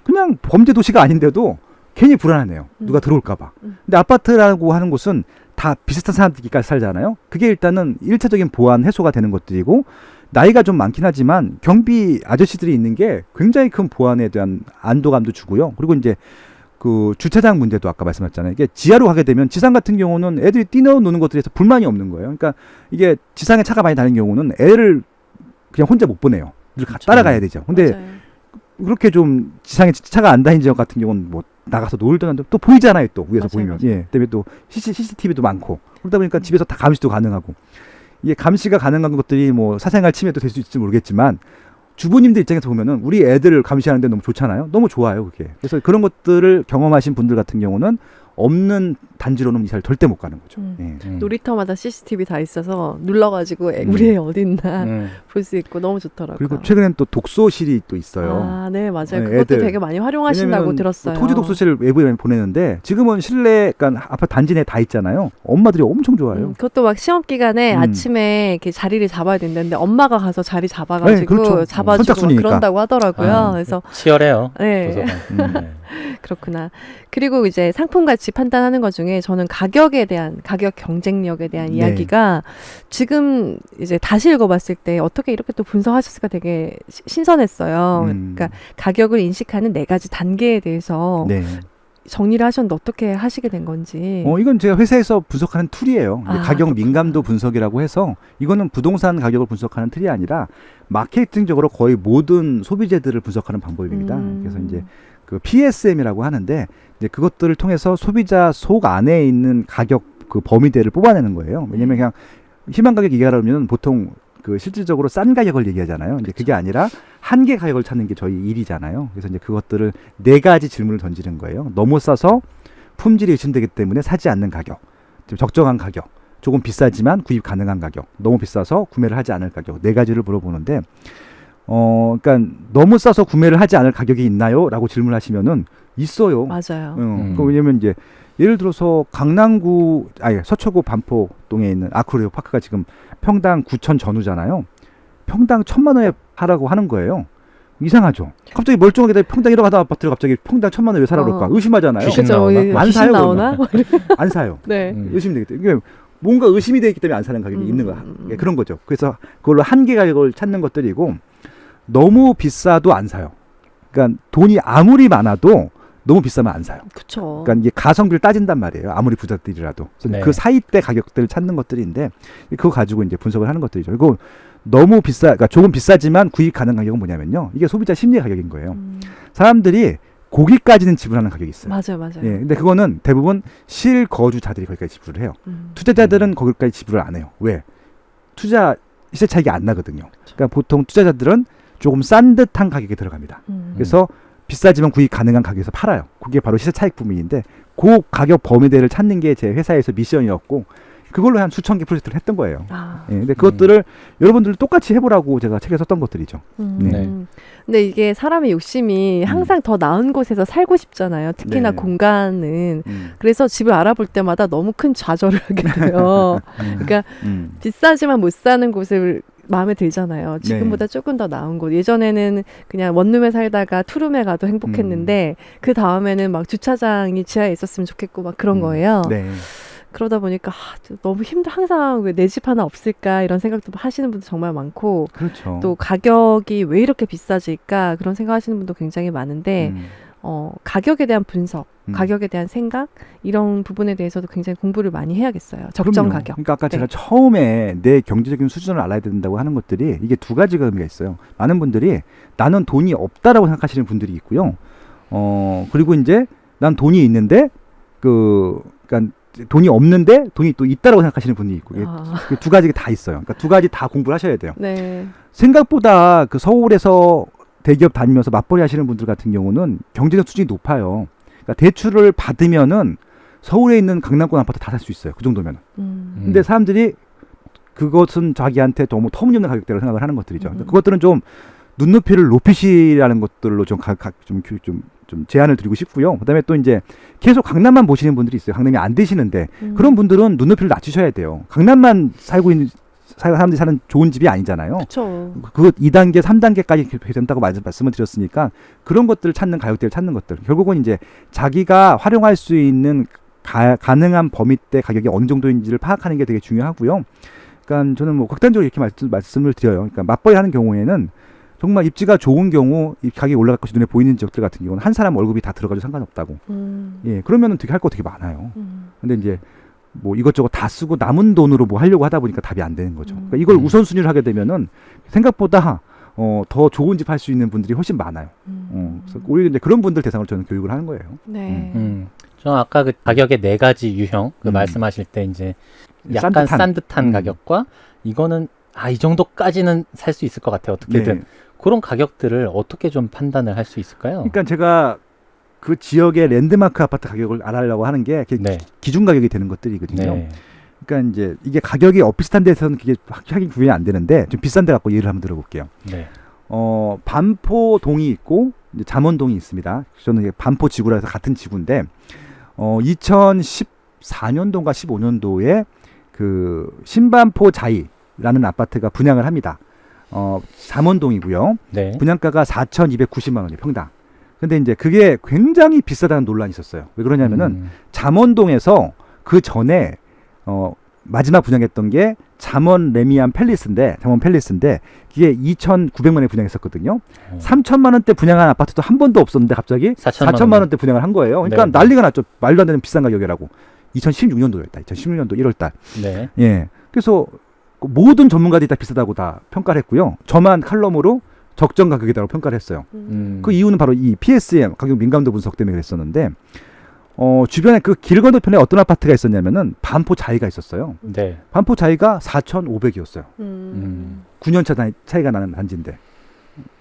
그냥 범죄 도시가 아닌데도 괜히 불안하네요. 누가 들어올까봐. 근데 아파트라고 하는 곳은 다 비슷한 사람들끼리 살잖아요. 그게 일단은 1차적인 보안 해소가 되는 것들이고 나이가 좀 많긴 하지만 경비 아저씨들이 있는 게 굉장히 큰 보안에 대한 안도감도 주고요. 그리고 이제 그 주차장 문제도 아까 말씀하셨잖아요. 이게 지하로 가게 되면 지상 같은 경우는 애들이 뛰어노는 것들에서 불만이 없는 거예요. 그러니까 이게 지상에 차가 많이 다니는 경우는 애를 그냥 혼자 못 보내요. 따라가야 되죠. 근데 맞아요. 그렇게 좀 지상에 차가 안 다니는 지역 같은 경우는 뭐 나가서 놀던 또 보이잖아요. 또 위에서 맞아요, 보이면. 맞아요. 예. 그다음에 또 CCTV도 많고. 그러다 보니까 집에서 다 감시도 가능하고. 이게 감시가 가능한 것들이 뭐 사생활 침해도 될 수 있을지 모르겠지만 주부님들 입장에서 보면은 우리 애들을 감시하는데 너무 좋잖아요. 너무 좋아요, 그게. 그래서 그런 것들을 경험하신 분들 같은 경우는 없는 단지로는 이사를 절대 못 가는 거죠. 예. 놀이터마다 CCTV 다 있어서 눌러가지고 우리 애 어디 있나 볼 수 있고 너무 좋더라고요. 그리고 최근엔 또 독서실이 또 있어요. 아, 네, 맞아요. 네, 그것도 애들. 되게 많이 활용하신다고 왜냐면 들었어요. 토지 독서실 외부에 보내는데 지금은 실내, 그러니까 아파트 단지 내에 다 있잖아요. 엄마들이 엄청 좋아해요. 그것도 막 시험 기간에 아침에 이렇게 자리를 잡아야 된다는데 엄마가 가서 자리 잡아가지고 네, 그렇죠. 잡아주고 선착순이니까. 그런다고 하더라고요. 그래서 치열해요. 네. 도서관. 네. 그렇구나. 그리고 이제 상품 가치 판단하는 것 중에 저는 가격 경쟁력에 대한 네. 이야기가 지금 이제 다시 읽어봤을 때 어떻게 이렇게 또 분석하셨을까 되게 신선했어요. 그러니까 가격을 인식하는 4가지 단계에 대해서 네. 정리를 하셨는데 어떻게 하시게 된 건지. 이건 제가 회사에서 분석하는 툴이에요. 이제 아, 가격 그렇구나. 민감도 분석이라고 해서 이거는 부동산 가격을 분석하는 툴이 아니라 마케팅적으로 거의 모든 소비재들을 분석하는 방법입니다. 그래서 이제 그 PSM이라고 하는데 이제 그것들을 통해서 소비자 속 안에 있는 가격 그 범위대를 뽑아내는 거예요. 왜냐면 그냥 희망 가격 얘기하려면 보통 그 실질적으로 싼 가격을 얘기하잖아요. 이제 그게 아니라 한계 가격을 찾는 게 저희 일이잖아요. 그래서 이제 그것들을 4가지 질문을 던지는 거예요. 너무 싸서 품질이 의심되기 때문에 사지 않는 가격, 좀 적정한 가격, 조금 비싸지만 구입 가능한 가격, 너무 비싸서 구매를 하지 않을 가격, 4가지를 물어보는데, 그러니까 너무 싸서 구매를 하지 않을 가격이 있나요?라고 질문하시면은 있어요. 맞아요. 왜냐면 이제 예를 들어서 서초구 반포동에 있는 아쿠리오 파크가 지금 평당 9천 전후잖아요. 평당 1,000만 원에 하라고 하는 거예요. 이상하죠. 갑자기 멀쩡하게 평당 1억 하던 아파트를 갑자기 평당 1,000만 원에 왜 사라고 그럴까? 의심하잖아요. 귀신 그죠? 나오나? 안 귀신 사요, 나오나? 안 사요. 네. 의심되기 때문에. 이게 뭔가 의심이 되기 때문에 안 사는 가격이 있는 거야. 그런 거죠. 그래서 그걸로 한계 가격을 찾는 것들이고 너무 비싸도 안 사요. 그러니까 돈이 아무리 많아도 너무 비싸면 안 사요. 그렇죠. 그러니까 이게 가성비를 따진단 말이에요. 아무리 부자들이라도. 그래서 네. 그 사이대 가격들을 찾는 것들인데 그거 가지고 이제 분석을 하는 것들이죠. 그리고 너무 그러니까 조금 비싸지만 구입 가능 가격은 뭐냐면요. 이게 소비자 심리 가격인 거예요. 사람들이 고기까지는 지불하는 가격이 있어요. 맞아요, 맞아요. 예, 근데 그거는 대부분 실거주자들이 거기까지 지불을 해요. 투자자들은 거기까지 지불을 안 해요. 왜? 시세 차익이 안 나거든요. 그러니까 보통 투자자들은 조금 싼 듯한 가격에 들어갑니다. 그래서 비싸지만 구입 가능한 가격에서 팔아요. 그게 바로 시세 차익 부분인데 그 가격 범위대를 찾는 게 제 회사에서 미션이었고 그걸로 한 수천 개 프로젝트를 했던 거예요. 예, 근데 그것들을 여러분들 똑같이 해보라고 제가 책에 썼던 것들이죠. 네. 근데 이게 사람의 욕심이 항상 더 나은 곳에서 살고 싶잖아요. 특히나 네. 공간은. 그래서 집을 알아볼 때마다 너무 큰 좌절을 하게 돼요. 그러니까 비싸지만 못 사는 곳을 마음에 들잖아요. 지금보다 조금 더 나은 곳. 예전에는 그냥 원룸에 살다가 투룸에 가도 행복했는데 그 다음에는 막 주차장이 지하에 있었으면 좋겠고 막 그런 거예요. 네. 그러다 보니까 너무 항상 왜 내 집 하나 없을까 이런 생각도 하시는 분도 정말 많고 그렇죠. 또 가격이 왜 이렇게 비싸질까 그런 생각하시는 분도 굉장히 많은데 가격에 대한 분석, 가격에 대한 생각 이런 부분에 대해서도 굉장히 공부를 많이 해야겠어요. 적정 그럼요. 가격. 그러니까 아까 네. 제가 처음에 내 경제적인 수준을 알아야 된다고 하는 것들이 이게 두 가지가 의미가 있어요. 많은 분들이 나는 돈이 없다라고 생각하시는 분들이 있고요. 그리고 이제 난 돈이 있는데 그러니까 돈이 없는데 돈이 또 있다라고 생각하시는 분이 있고 그 두 가지가 다 있어요. 그러니까 두 가지 다 공부를 하셔야 돼요. 네. 생각보다 그 서울에서 대기업 다니면서 맞벌이 하시는 분들 같은 경우는 경제적 수준이 높아요. 그러니까 대출을 받으면은 서울에 있는 강남권 아파트 다 살 수 있어요. 그 정도면. 근데 사람들이 그것은 자기한테 너무 터무니없는 가격대로 생각을 하는 것들이죠. 그것들은 좀 눈높이를 높이시라는 것들로 좀 제안을 드리고 싶고요. 그다음에 또 이제 계속 강남만 보시는 분들이 있어요. 강남이 안 되시는데 그런 분들은 눈높이를 낮추셔야 돼요. 강남만 살고 있는 사람들이 사는 좋은 집이 아니잖아요. 그렇죠. 그것 2단계, 3단계까지 된다고 말씀을 드렸으니까 그런 것들을 찾는 가격대를 찾는 것들. 결국은 이제 자기가 활용할 수 있는 가능한 범위대 가격이 어느 정도인지를 파악하는 게 되게 중요하고요. 그러니까 저는 뭐 극단적으로 이렇게 말씀을 드려요. 그러니까 맞벌이 하는 경우에는 정말 입지가 좋은 경우 이 가격이 올라갈 것이 눈에 보이는 지역들 같은 경우는 한 사람 월급이 다 들어가도 상관없다고. 예, 그러면은 되게 할 거 되게 많아요. 근데 이제 뭐 이것저것 다 쓰고 남은 돈으로 뭐 하려고 하다 보니까 답이 안 되는 거죠. 그러니까 이걸 우선순위를 하게 되면은 생각보다 더 좋은 집 할 수 있는 분들이 훨씬 많아요. 그래서 오히려 이제 그런 분들 대상으로 저는 교육을 하는 거예요. 네. 저 아까 그 가격의 네 가지 유형 그 말씀하실 때 이제 약간 싼 듯한 가격과 이거는 이 정도까지는 살 수 있을 것 같아요. 어떻게든. 네. 그런 가격들을 어떻게 좀 판단을 할 수 있을까요? 그러니까 제가 그 지역의 랜드마크 아파트 가격을 알아보려고 하는 게 네. 기준 가격이 되는 것들이거든요. 네. 그러니까 이제 이게 가격이 비슷한 데서는 그게 확실하게 구분이 안 되는데 좀 비싼 데 갖고 예를 한번 들어볼게요. 네. 반포동이 있고 이제 잠원동이 있습니다. 저는 이게 반포 지구라 해서 같은 지구인데 2014년도인가 15년도에 그 신반포 자이라는 아파트가 분양을 합니다. 잠원동이고요. 네. 분양가가 4,290만 원이에요, 평당. 근데 이제 그게 굉장히 비싸다는 논란이 있었어요. 왜 그러냐면은 잠원동에서 그 전에 마지막 분양했던 게 잠원 레미안 팰리스인데 이게 2,900만 원에 분양했었거든요. 3천만 원대 분양한 아파트도 한 번도 없었는데 갑자기 4천만 원대 분양을 한 거예요. 그러니까 네. 난리가 났죠. 말도 안 되는 비싼 가격이라고. 2016년도였다. 2016년도 1월 달. 네. 예. 그래서 모든 전문가들이 다 비싸다고 다 평가를 했고요. 저만 칼럼으로 적정 가격이라고 평가를 했어요. 그 이유는 바로 이 PSM 가격 민감도 분석 때문에 그랬었는데 주변에 그 길 건너편에 어떤 아파트가 있었냐면은 반포 자이가 있었어요. 네. 반포 자이가 4,500이었어요. 9년 차이가 나는 단지인데.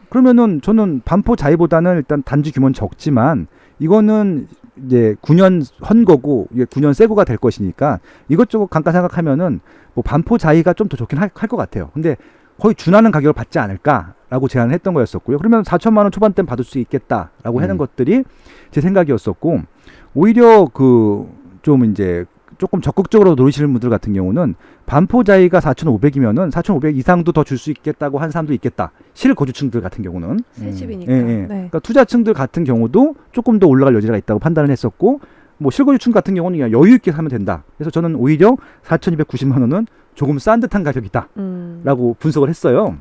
그러면은 저는 반포 자이보다는 일단 단지 규모는 적지만 이거는 이제 9년 헌거고 이게 9년 새거가 될 것이니까 이것저것 감가 생각하면은 뭐 반포 자이가 좀 더 좋긴 할 것 같아요. 근데 거의 준하는 가격을 받지 않을까라고 제안을 했던 거였었고요. 그러면 4천만 원 초반대는 받을 수 있겠다라고 하는 것들이 제 생각이었었고 오히려 좀 이제 조금 적극적으로 노리시는 분들 같은 경우는 반포자이가 4,500이면은 4,500 이상도 더 줄 수 있겠다고 하는 사람도 있겠다. 실거주층들 같은 경우는. 새 집이니까. 예, 예. 네. 그러니까 투자층들 같은 경우도 조금 더 올라갈 여지가 있다고 판단을 했었고 뭐 실거주층 같은 경우는 그냥 여유 있게 사면 된다. 그래서 저는 오히려 4,290만 원은 조금 싼 듯한 가격이다. 라고 분석을 했어요.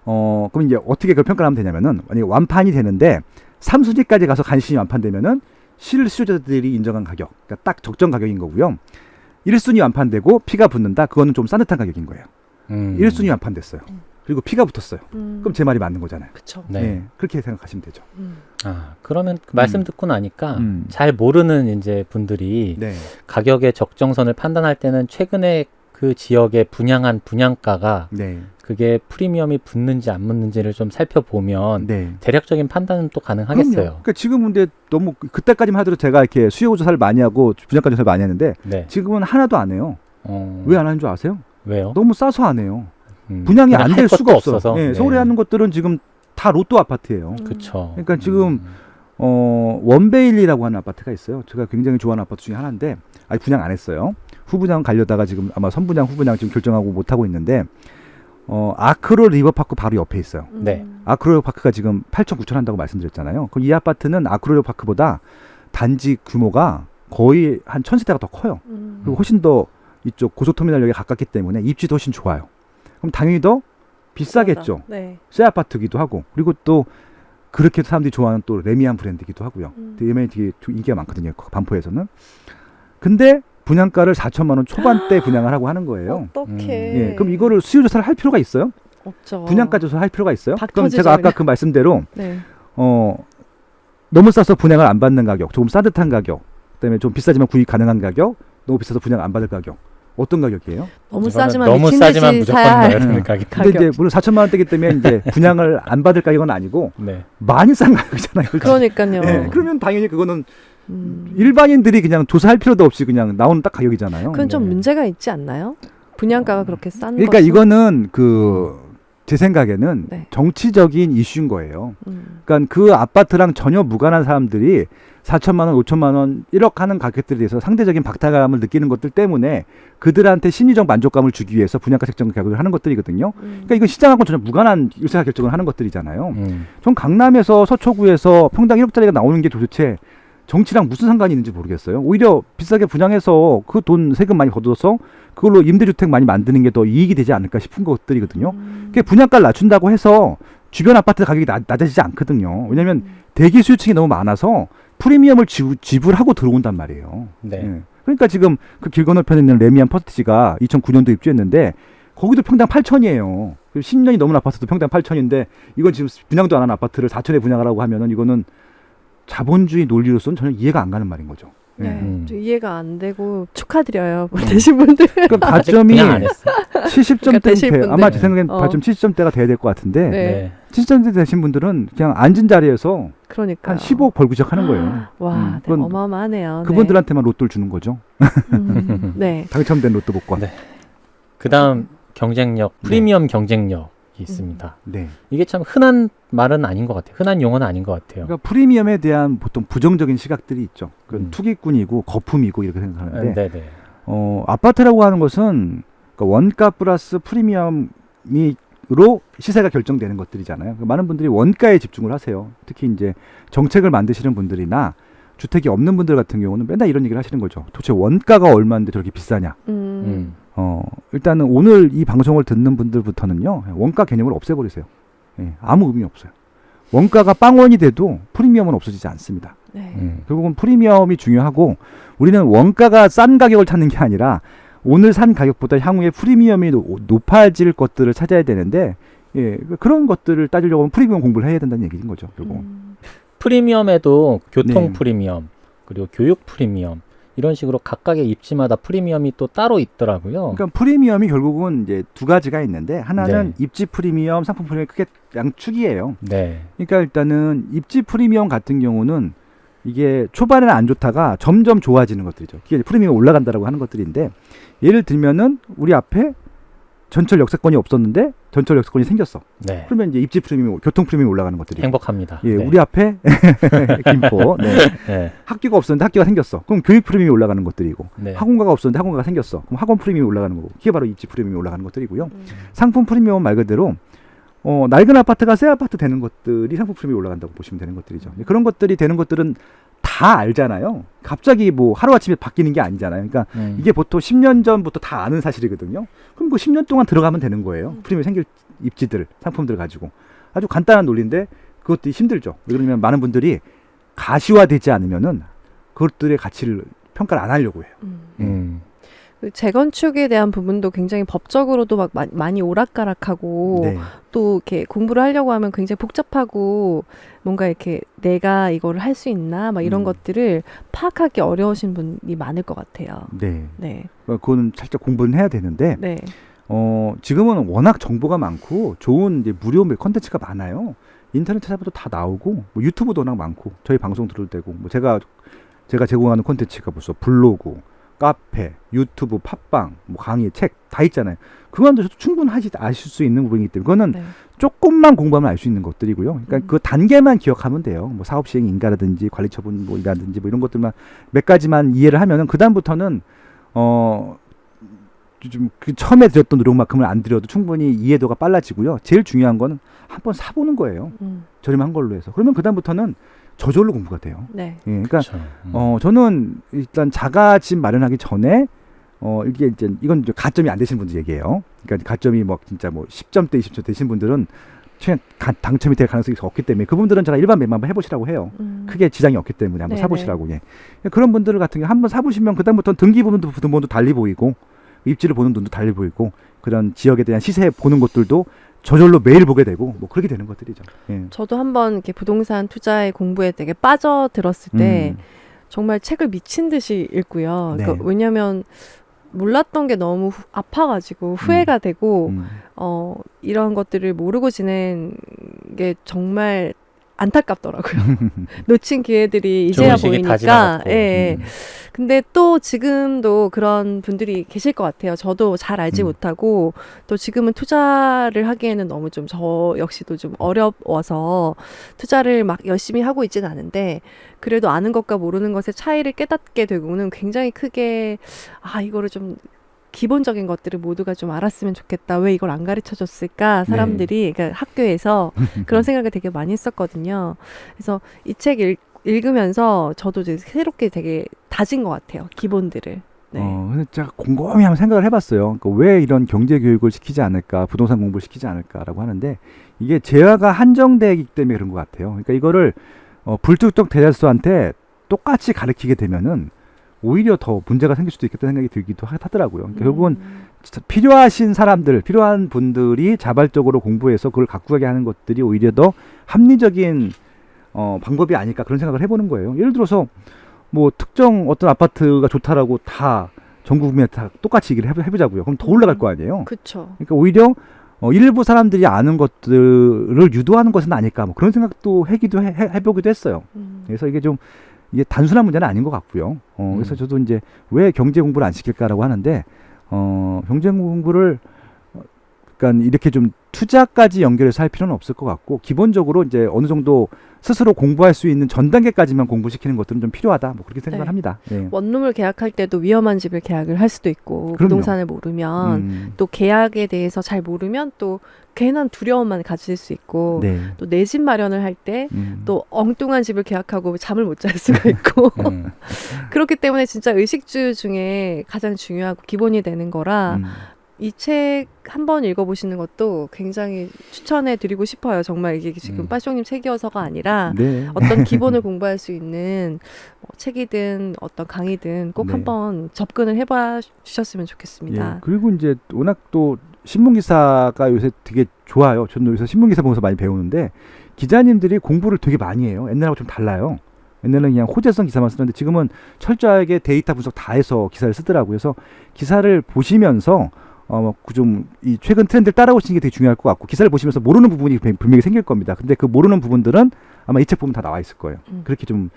그럼 이제 어떻게 그걸 평가를 하면 되냐면은 만약에 완판이 되는데 3순위까지 가서 간신히 완판되면은 실수요자들이 인정한 가격, 그러니까 딱 적정 가격인 거고요. 1순위 완판되고 피가 붙는다. 그거는 좀 싼 듯한 가격인 거예요. 1순위 완판됐어요. 그리고 피가 붙었어요. 그럼 제 말이 맞는 거잖아요. 그쵸. 네. 네, 그렇게 생각하시면 되죠. 아, 그러면 그 말씀 듣고 나니까 잘 모르는 이제 분들이 네. 가격의 적정선을 판단할 때는 최근에 그 지역에 분양한 분양가가 네. 그게 프리미엄이 붙는지 안 붙는지를 좀 살펴보면 네. 대략적인 판단은 또 가능하겠어요. 그러니까 지금 근데 너무 그때까지만 하더라도 제가 이렇게 수요 조사를 많이 하고 분양가 조사를 많이 했는데 네. 지금은 하나도 안 해요. 왜 안 하는 줄 아세요? 왜요? 너무 싸서 안 해요. 분양이 안 될 수가 없어서. 네, 네. 서울에 하는 것들은 지금 다 로또 아파트예요. 그렇죠. 그러니까 지금 원베일리라고 하는 아파트가 있어요. 제가 굉장히 좋아하는 아파트 중에 하나인데 아직 분양 안 했어요. 후분양 가려다가 지금 아마 선분양 후분양 지금 결정하고 못 하고 있는데 아크로 리버파크 바로 옆에 있어요. 네. 아크로 리버파크가 지금 8,900 한다고 말씀드렸잖아요. 그럼 이 아파트는 아크로 리버파크보다 단지 규모가 거의 한 1,000세대가 더 커요. 그리고 훨씬 더 이쪽 고속터미널역에 가깝기 때문에 입지도 훨씬 좋아요. 그럼 당연히 더 비싸겠죠. 네. 새 아파트기도 하고 그리고 또 그렇게 사람들이 좋아하는 또 레미안 브랜드기도 하고요. 레미안이 되게 인기가 많거든요. 반포에서는. 근데 분양가를 4천만 원 초반대 분양을 하고 하는 거예요. 어떡해. 예, 그럼 이거를 수요 조사를 할 필요가 있어요? 없죠. 분양가 조사를 할 필요가 있어요? 박 그럼 터지죠, 제가 아까 그냥. 그 말씀대로 네. 너무 싸서 분양을 안 받는 가격, 조금 싸듯한 가격, 그다음에 좀 비싸지만 구입 가능한 가격, 너무 비싸서 분양 안 받을 가격. 어떤 가격이에요? 너무 싸지만 너무 미친 싸지만 듯이 무조건 사야 넣어야 할 되는 가격. 근데 이제 물론 4천만 원대기 때문에 이제 분양을 안 받을 가격은 아니고 네. 많이 싼 가격이잖아요. 그렇죠? 그러니까요. 예, 그러면 당연히 그거는 일반인들이 그냥 조사할 필요도 없이 그냥 나오는 딱 가격이잖아요. 그건 좀 네. 문제가 있지 않나요? 분양가가 그렇게 싼 그러니까 것은? 이거는 제 생각에는 네. 정치적인 이슈인 거예요. 그러니까 그 아파트랑 전혀 무관한 사람들이 4천만 원, 5천만 원, 1억 하는 가격들에 대해서 상대적인 박탈감을 느끼는 것들 때문에 그들한테 심리적 만족감을 주기 위해서 분양가 책정 가격을 하는 것들이거든요. 그러니까 이건 시장하고 전혀 무관한 유사 결정을 하는 것들이잖아요. 전 강남에서 서초구에서 평당 1억짜리가 나오는 게 도대체 정치랑 무슨 상관이 있는지 모르겠어요. 오히려 비싸게 분양해서 그 돈 세금 많이 걷어서 그걸로 임대주택 많이 만드는 게 더 이익이 되지 않을까 싶은 것들이거든요. 그게 분양가를 낮춘다고 해서 주변 아파트 가격이 낮아지지 않거든요. 왜냐하면 대기 수요층이 너무 많아서 프리미엄을 지불하고 들어온단 말이에요. 네. 예. 그러니까 지금 그 길 건너편에 있는 레미안 퍼스티지가 2009년도 입주했는데 거기도 평당 8천이에요. 10년이 넘은 아파트도 평당 8천인데 이건 지금 분양도 안 한 아파트를 4천에 분양하라고 하면은 이거는 자본주의 논리로서는 전혀 이해가 안 가는 말인 거죠. 예. 네, 좀 이해가 안 되고 축하드려요. 되신 분들. 그럼 가점이 분양 안 했어. 70점대 되실 분들. 아마 제 생각엔 어. 가점 70점대가 돼야 될 것 같은데 네. 70점대 되신 분들은 그냥 앉은 자리에서 그러니까 한 15억 벌고 시작하는 거예요. 와, 네, 그건 어마어마하네요. 그분들한테만 로또를 주는 거죠. 네. 당첨된 로또 복권. 네. 그다음 경쟁력, 프리미엄 경쟁력이 있습니다. 네. 이게 참 흔한 말은 아닌 것 같아요. 흔한 용어는 아닌 것 같아요. 그러니까 프리미엄에 대한 보통 부정적인 시각들이 있죠. 그건 투기꾼이고 거품이고 이렇게 생각하는데 네네. 아파트라고 하는 것은 그러니까 원가 플러스 프리미엄으로 시세가 결정되는 것들이잖아요. 그러니까 많은 분들이 원가에 집중을 하세요. 특히 이제 정책을 만드시는 분들이나 주택이 없는 분들 같은 경우는 맨날 이런 얘기를 하시는 거죠. 도대체 원가가 얼마인데 저렇게 비싸냐. 일단은 오늘 이 방송을 듣는 분들부터는요. 원가 개념을 없애버리세요. 예, 아무 의미 없어요. 원가가 빵원이 돼도 프리미엄은 없어지지 않습니다. 네. 결국은 프리미엄이 중요하고 우리는 원가가 싼 가격을 찾는 게 아니라 오늘 산 가격보다 향후에 프리미엄이 높아질 것들을 찾아야 되는데 예, 그런 것들을 따지려고 하면 프리미엄 공부를 해야 된다는 얘기인 거죠. 결국은. 프리미엄에도 교통 네. 프리미엄 그리고 교육 프리미엄 이런 식으로 각각의 입지마다 프리미엄이 또 따로 있더라고요. 그러니까 프리미엄이 결국은 이제 두 가지가 있는데 하나는 네. 입지 프리미엄, 상품 프리미엄 크게 양축이에요. 네. 그러니까 일단은 입지 프리미엄 같은 경우는 이게 초반에는 안 좋다가 점점 좋아지는 것들이죠. 그게 프리미엄이 올라간다라고 하는 것들인데 예를 들면은 우리 앞에 전철 역세권이 없었는데 전철 역세권이 생겼어. 네. 그러면 이제 입지 프리미엄, 교통 프리미엄이 올라가는 것들이. 행복합니다. 예, 네. 우리 앞에 김포. 네. 네. 학교가 없었는데 학교가 생겼어. 그럼 교육 프리미엄이 올라가는 것들이고. 네. 학원가가 없었는데 학원가가 생겼어. 그럼 학원 프리미엄이 올라가는 거고. 그게 바로 입지 프리미엄이 올라가는 것들이고요. 상품 프리미엄 말 그대로 낡은 아파트가 새 아파트 되는 것들이 상품 프리미엄이 올라간다고 보시면 되는 것들이죠. 그런 것들이 되는 것들은 다 알잖아요. 갑자기 뭐 하루아침에 바뀌는 게 아니잖아요. 그러니까 이게 보통 10년 전부터 다 아는 사실이거든요. 그럼 그 10년 동안 들어가면 되는 거예요. 프리미엄 생길 입지들, 상품들 가지고. 아주 간단한 논리인데 그것도 힘들죠. 왜 그러냐면 많은 분들이 가시화되지 않으면은 그것들의 가치를 평가를 안 하려고 해요. 그 재건축에 대한 부분도 굉장히 법적으로도 막 많이 오락가락하고 네. 또 이렇게 공부를 하려고 하면 굉장히 복잡하고 뭔가 이렇게 내가 이거를 할 수 있나 막 이런 것들을 파악하기 어려우신 분이 많을 것 같아요. 네. 네. 그거는 살짝 공부는 해야 되는데 네. 지금은 워낙 정보가 많고 좋은 이제 무료 콘텐츠가 많아요. 인터넷 찾아봐도 다 나오고 뭐 유튜브도 워낙 많고 저희 방송 들을 때고 뭐 제가 제공하는 콘텐츠가 벌써 블로그, 카페, 유튜브, 팟빵, 뭐 강의, 책 다 있잖아요. 그거는 충분히 아실 수 있는 부분이기 때문에 그거는 네. 조금만 공부하면 알 수 있는 것들이고요. 그러니까 그 단계만 기억하면 돼요. 뭐 사업 시행 인가라든지 관리 처분 뭐라든지 뭐 이런 것들만 몇 가지만 이해를 하면은 그 다음부터는 좀 그 처음에 들였던 노력만큼은 안 들여도 충분히 이해도가 빨라지고요. 제일 중요한 거는 한번 사보는 거예요. 저렴한 걸로 해서. 그러면 그 다음부터는 저절로 공부가 돼요. 네. 예, 그러니까 그렇죠. 저는 일단 자가집 마련하기 전에 이게 이제 이건 이제 가점이 안 되신 분들 얘기예요. 그러니까 가점이 뭐 진짜 뭐 10점대 20점 되신 분들은 당첨이 될 가능성이 없기 때문에 그분들은 제가 일반 매매 한번 해보시라고 해요. 크게 지장이 없기 때문에 한번 네네. 사보시라고. 예. 그런 분들 같은 경우 한번 사보시면 그다음부터는 등기 부분도 달리 보이고 입지를 보는 눈도 달리 보이고 그런 지역에 대한 시세 보는 것들도 저절로 매일 보게 되고 뭐 그렇게 되는 것들이죠. 예. 저도 한번 이렇게 부동산 투자의 공부에 되게 빠져들었을 때 정말 책을 미친 듯이 읽고요. 네. 그러니까 왜냐하면 몰랐던 게 너무 아파가지고 후회가 되고 이런 것들을 모르고 지낸 게 정말 안타깝더라고요. 놓친 기회들이 이제야 보이니까. 예. 근데 또 지금도 그런 분들이 계실 것 같아요. 저도 잘 알지 못하고 또 지금은 투자를 하기에는 너무 좀 저 역시도 좀 어려워서 투자를 막 열심히 하고 있지는 않은데 그래도 아는 것과 모르는 것의 차이를 깨닫게 되고는 굉장히 크게 이거를 좀 기본적인 것들을 모두가 좀 알았으면 좋겠다. 왜 이걸 안 가르쳐 줬을까? 사람들이 그러니까 학교에서 그런 생각을 되게 많이 했었거든요. 그래서 이 책 읽으면서 저도 이제 새롭게 되게 다진 것 같아요. 기본들을. 네. 근데 제가 곰곰이 한번 생각을 해봤어요. 그러니까 왜 이런 경제 교육을 시키지 않을까, 부동산 공부를 시키지 않을까라고 하는데 이게 재화가 한정되기 때문에 그런 것 같아요. 그러니까 이거를 불특정 대다수한테 똑같이 가르치게 되면은 오히려 더 문제가 생길 수도 있겠다는 생각이 들기도 하더라고요. 그러니까 결국은 필요한 분들이 자발적으로 공부해서 그걸 갖고 가게 하는 것들이 오히려 더 합리적인 방법이 아닐까 그런 생각을 해보는 거예요. 예를 들어서 뭐 특정 어떤 아파트가 좋다라고 다 전국 국민에 다 똑같이 얘기를 해보자고요. 그럼 더 올라갈 거 아니에요. 그렇죠. 그러니까 오히려 일부 사람들이 아는 것들을 유도하는 것은 아닐까 뭐 그런 생각도 해보기도 했어요. 그래서 이게 단순한 문제는 아닌 것 같고요. 그래서 저도 이제 왜 경제 공부를 안 시킬까라고 하는데 경제 공부를 그러니까 이렇게 좀 투자까지 연결해서 할 필요는 없을 것 같고 기본적으로 이제 어느 정도 스스로 공부할 수 있는 전 단계까지만 공부시키는 것들은 좀 필요하다. 뭐 그렇게 생각을 합니다. 예. 원룸을 계약할 때도 위험한 집을 계약을 할 수도 있고 그럼요. 부동산을 모르면 또 계약에 대해서 잘 모르면 또 괜한 두려움만 가질 수 있고 네. 또 내 집 마련을 할 때 또 엉뚱한 집을 계약하고 잠을 못 잘 수가 있고 그렇기 때문에 진짜 의식주 중에 가장 중요하고 기본이 되는 거라 이 책 한번 읽어보시는 것도 굉장히 추천해 드리고 싶어요. 정말 이게 지금 빠숑님 책이어서가 아니라 네. 어떤 기본을 공부할 수 있는 책이든 어떤 강의든 꼭 네. 한번 접근을 해봐 주셨으면 좋겠습니다. 예. 그리고 이제 워낙 또 신문기사가 요새 되게 좋아요. 저는 요새 신문기사 보면서 많이 배우는데 기자님들이 공부를 되게 많이 해요. 옛날하고 좀 달라요. 옛날에는 그냥 호재성 기사만 쓰는데 지금은 철저하게 데이터 분석 다 해서 기사를 쓰더라고요. 그래서 기사를 보시면서 좀 이 최근 트렌드를 따라오시는 게 되게 중요할 것 같고 기사를 보시면서 모르는 부분이 분명히 생길 겁니다. 근데 그 모르는 부분들은 아마 이 책 보면 다 나와 있을 거예요. 그렇게 좀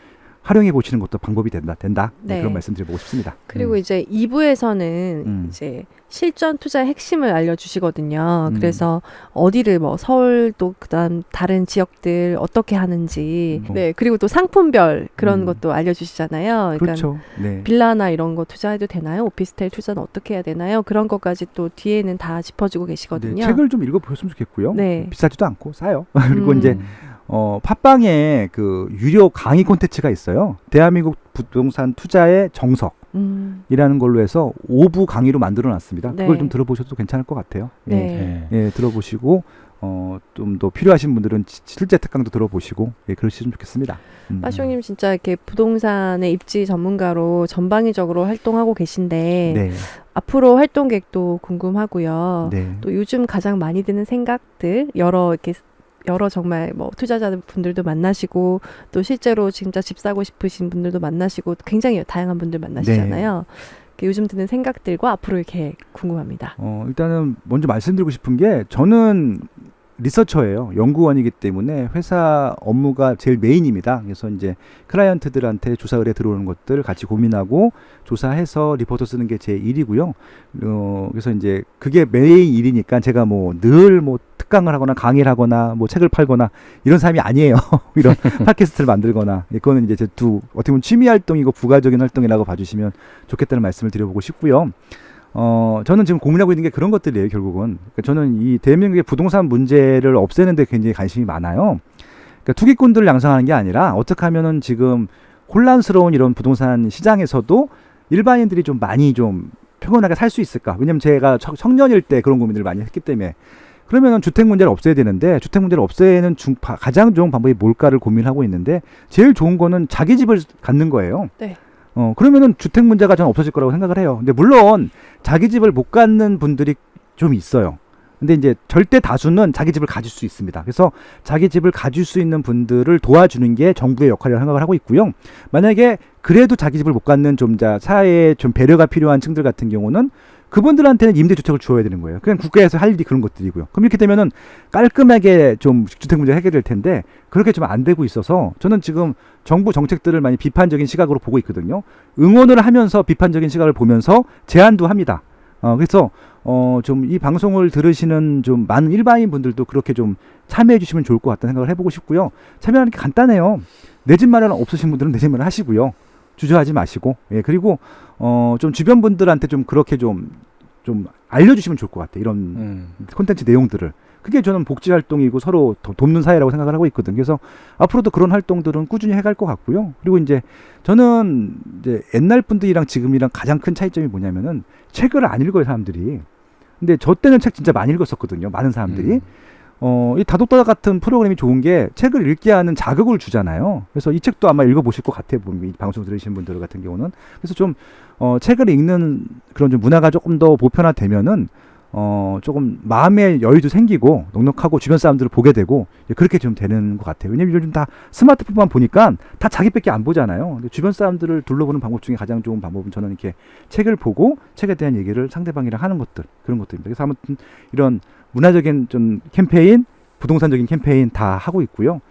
활용해 보시는 것도 방법이 된다. 네. 그런 말씀 드려보고 싶습니다. 그리고 이제 2부에서는 이제 실전 투자의 핵심을 알려주시거든요. 그래서 어디를 뭐 서울도 그다음 다른 지역들 어떻게 하는지, 네 그리고 또 상품별 그런 것도 알려주시잖아요. 그러니까 그렇죠. 네. 빌라나 이런 거 투자해도 되나요? 오피스텔 투자는 어떻게 해야 되나요? 그런 것까지 또 뒤에는 다 짚어주고 계시거든요. 네, 책을 좀 읽어보셨으면 좋겠고요. 네. 비싸지도 않고 싸요. 그리고 이제 팟빵에 그 유료 강의 콘텐츠가 있어요. 대한민국 부동산 투자의 정석이라는 걸로 해서 5부 강의로 만들어놨습니다. 네. 그걸 좀 들어보셔도 괜찮을 것 같아요. 네. 예, 들어보시고 좀 더 필요하신 분들은 실제 특강도 들어보시고 그러시면 좋겠습니다. 빠쇼님 진짜 이렇게 부동산의 입지 전문가로 전방위적으로 활동하고 계신데 네. 앞으로 활동 계획도 궁금하고요. 네. 또 요즘 가장 많이 드는 생각들 여러 정말 뭐 투자자분들도 만나시고 또 실제로 진짜 집 사고 싶으신 분들도 만나시고 굉장히 다양한 분들 만나시잖아요. 요즘 드는 생각들과 앞으로의 계획 궁금합니다. 일단은 먼저 말씀드리고 싶은 게 저는 리서처예요. 연구원이기 때문에 회사 업무가 제일 메인입니다. 그래서 이제 클라이언트들한테 조사 의뢰 들어오는 것들 같이 고민하고 조사해서 리포트 쓰는 게 제 일이고요. 그래서 이제 그게 메인 일이니까 제가 뭐 늘 뭐 특강을 하거나 강의를 하거나 뭐 책을 팔거나 이런 사람이 아니에요. 이런 팟캐스트를 만들거나 그거는 이제 제 어떻게 보면 취미 활동이고 부가적인 활동이라고 봐주시면 좋겠다는 말씀을 드려보고 싶고요. 저는 지금 고민하고 있는 게 그런 것들이에요, 결국은. 그러니까 저는 이 대한민국의 부동산 문제를 없애는 데 굉장히 관심이 많아요. 그러니까 투기꾼들을 양성하는 게 아니라 어떻게 하면은 지금 혼란스러운 이런 부동산 시장에서도 일반인들이 좀 많이 좀 평온하게 살 수 있을까? 왜냐면 제가 청년일 때 그런 고민들을 많이 했기 때문에. 그러면은 주택 문제를 없애야 되는데 주택 문제를 없애는 가장 좋은 방법이 뭘까를 고민하고 있는데 제일 좋은 거는 자기 집을 갖는 거예요. 네. 그러면은 주택 문제가 저는 없어질 거라고 생각을 해요. 근데 물론 자기 집을 못 갖는 분들이 좀 있어요. 근데 이제 절대 다수는 자기 집을 가질 수 있습니다. 그래서 자기 집을 가질 수 있는 분들을 도와주는 게 정부의 역할이라고 생각을 하고 있고요. 만약에 그래도 자기 집을 못 갖는 좀 사회에 좀 배려가 필요한 층들 같은 경우는 그분들한테는 임대주택을 주어야 되는 거예요. 그냥 국가에서 할 일이 그런 것들이고요. 그럼 이렇게 되면은 깔끔하게 좀 주택 문제가 해결될 텐데 그렇게 좀 안 되고 있어서 저는 지금 정부 정책들을 많이 비판적인 시각으로 보고 있거든요. 응원을 하면서 비판적인 시각을 보면서 제안도 합니다. 그래서 좀 이 방송을 들으시는 좀 많은 일반인 분들도 그렇게 좀 참여해 주시면 좋을 것 같다는 생각을 해보고 싶고요. 참여하는 게 간단해요. 내 집 마련 없으신 분들은 내 집 마련 하시고요. 주저하지 마시고, 예, 그리고 좀 주변 분들한테 좀 그렇게 좀 알려주시면 좋을 것 같아요. 이런 콘텐츠 내용들을. 그게 저는 복지 활동이고 서로 돕는 사회라고 생각을 하고 있거든요. 그래서 앞으로도 그런 활동들은 꾸준히 해갈 것 같고요. 그리고 이제 저는 이제 옛날 분들이랑 지금이랑 가장 큰 차이점이 뭐냐면은 책을 안 읽어요, 사람들이. 근데 저 때는 책 진짜 많이 읽었었거든요. 많은 사람들이. 이 다독다닥 같은 프로그램이 좋은 게 책을 읽게 하는 자극을 주잖아요. 그래서 이 책도 아마 읽어보실 것 같아요. 이 방송 들으시는 분들 같은 경우는. 그래서 좀 책을 읽는 그런 좀 문화가 조금 더 보편화되면은 조금 마음의 여유도 생기고 넉넉하고 주변 사람들을 보게 되고 그렇게 좀 되는 것 같아요. 왜냐면 요즘 다 스마트폰만 보니까 다 자기밖에 안 보잖아요. 근데 주변 사람들을 둘러보는 방법 중에 가장 좋은 방법은 저는 이렇게 책을 보고 책에 대한 얘기를 상대방이랑 하는 것들, 그런 것들입니다. 그래서 아무튼 이런 문화적인 좀 캠페인, 부동산적인 캠페인 다 하고 있고요.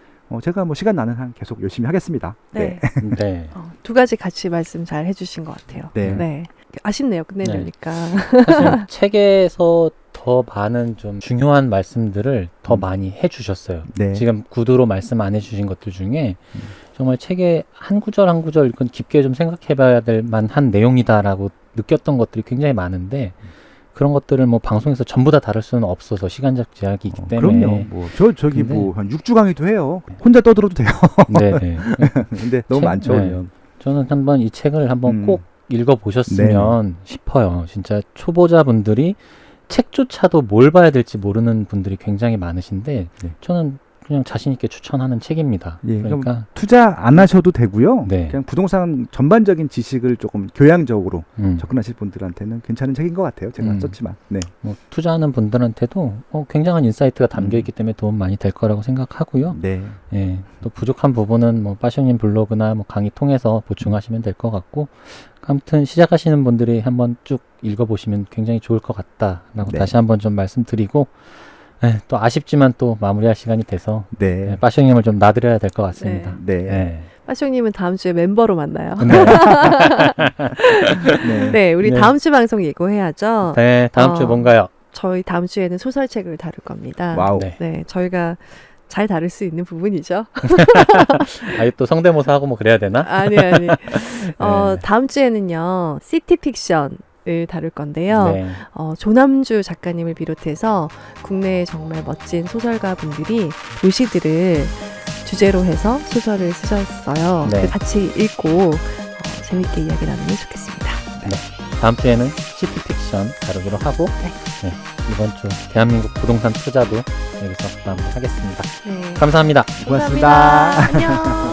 제가 뭐 시간 나는 한 계속 열심히 하겠습니다. 네. 네. 두 가지 같이 말씀 잘 해주신 것 같아요. 네. 아쉽네요. 끝내려니까. 사실 책에서 더 많은 좀 중요한 말씀들을 더 많이 해주셨어요. 네. 지금 구두로 말씀 안 해주신 것들 중에 정말 책의 한 구절 한 구절 이건 깊게 좀 생각해봐야 될 만한 내용이다라고 느꼈던 것들이 굉장히 많은데 그런 것들을 뭐 방송에서 전부 다 다룰 수는 없어서 시간적 제약이 있기 때문에. 그럼요. 뭐 저기 뭐 한 6주 강의도 해요. 혼자 떠들어도 돼요. 네네. 근데 너무 많죠. 네. 저는 한번 이 책을 한번 꼭 읽어보셨으면 싶어요. 진짜 초보자분들이 책조차도 뭘 봐야 될지 모르는 분들이 굉장히 많으신데 저는 그냥 자신 있게 추천하는 책입니다. 예, 그러니까 투자 안 하셔도 되고요. 네. 그냥 부동산 전반적인 지식을 조금 교양적으로 음. 접근하실 분들한테는 괜찮은 책인 것 같아요. 제가 썼지만. 네. 뭐 투자하는 분들한테도 굉장한 인사이트가 담겨 있기 때문에 도움 많이 될 거라고 생각하고요. 네. 예, 또 부족한 부분은 뭐 빠숑님 블로그나 뭐 강의 통해서 보충하시면 될 것 같고, 아무튼 시작하시는 분들이 한번 쭉 읽어보시면 굉장히 좋을 것 같다라고 네. 다시 한번 좀 말씀드리고, 또 아쉽지만 또 마무리할 시간이 돼서 네. 빠숑님을 좀 놔드려야 될 것 같습니다. 네. 빠숑님은 다음 주에 멤버로 만나요. 네. 네. 네, 우리 네. 다음 주 방송 예고해야죠. 네, 다음 주 뭔가요? 저희 다음 주에는 소설책을 다룰 겁니다. 와우. 네. 네, 저희가 잘 다룰 수 있는 부분이죠. 또 성대모사 하고 뭐 그래야 되나? 아니. 다음 주에는요, 시티픽션을 다룰 건데요. 네. 조남주 작가님을 비롯해서 국내의 정말 멋진 소설가 분들이 도시들을 주제로 해서 소설을 쓰셨어요. 네. 같이 읽고 재밌게 이야기 나누면 좋겠습니다. 네. 다음 주에는 시티픽션 다루기로 하고 네, 이번 주 대한민국 부동산 투자도 여기서 마무리하겠습니다. 네. 감사합니다. 고맙습니다. 안녕.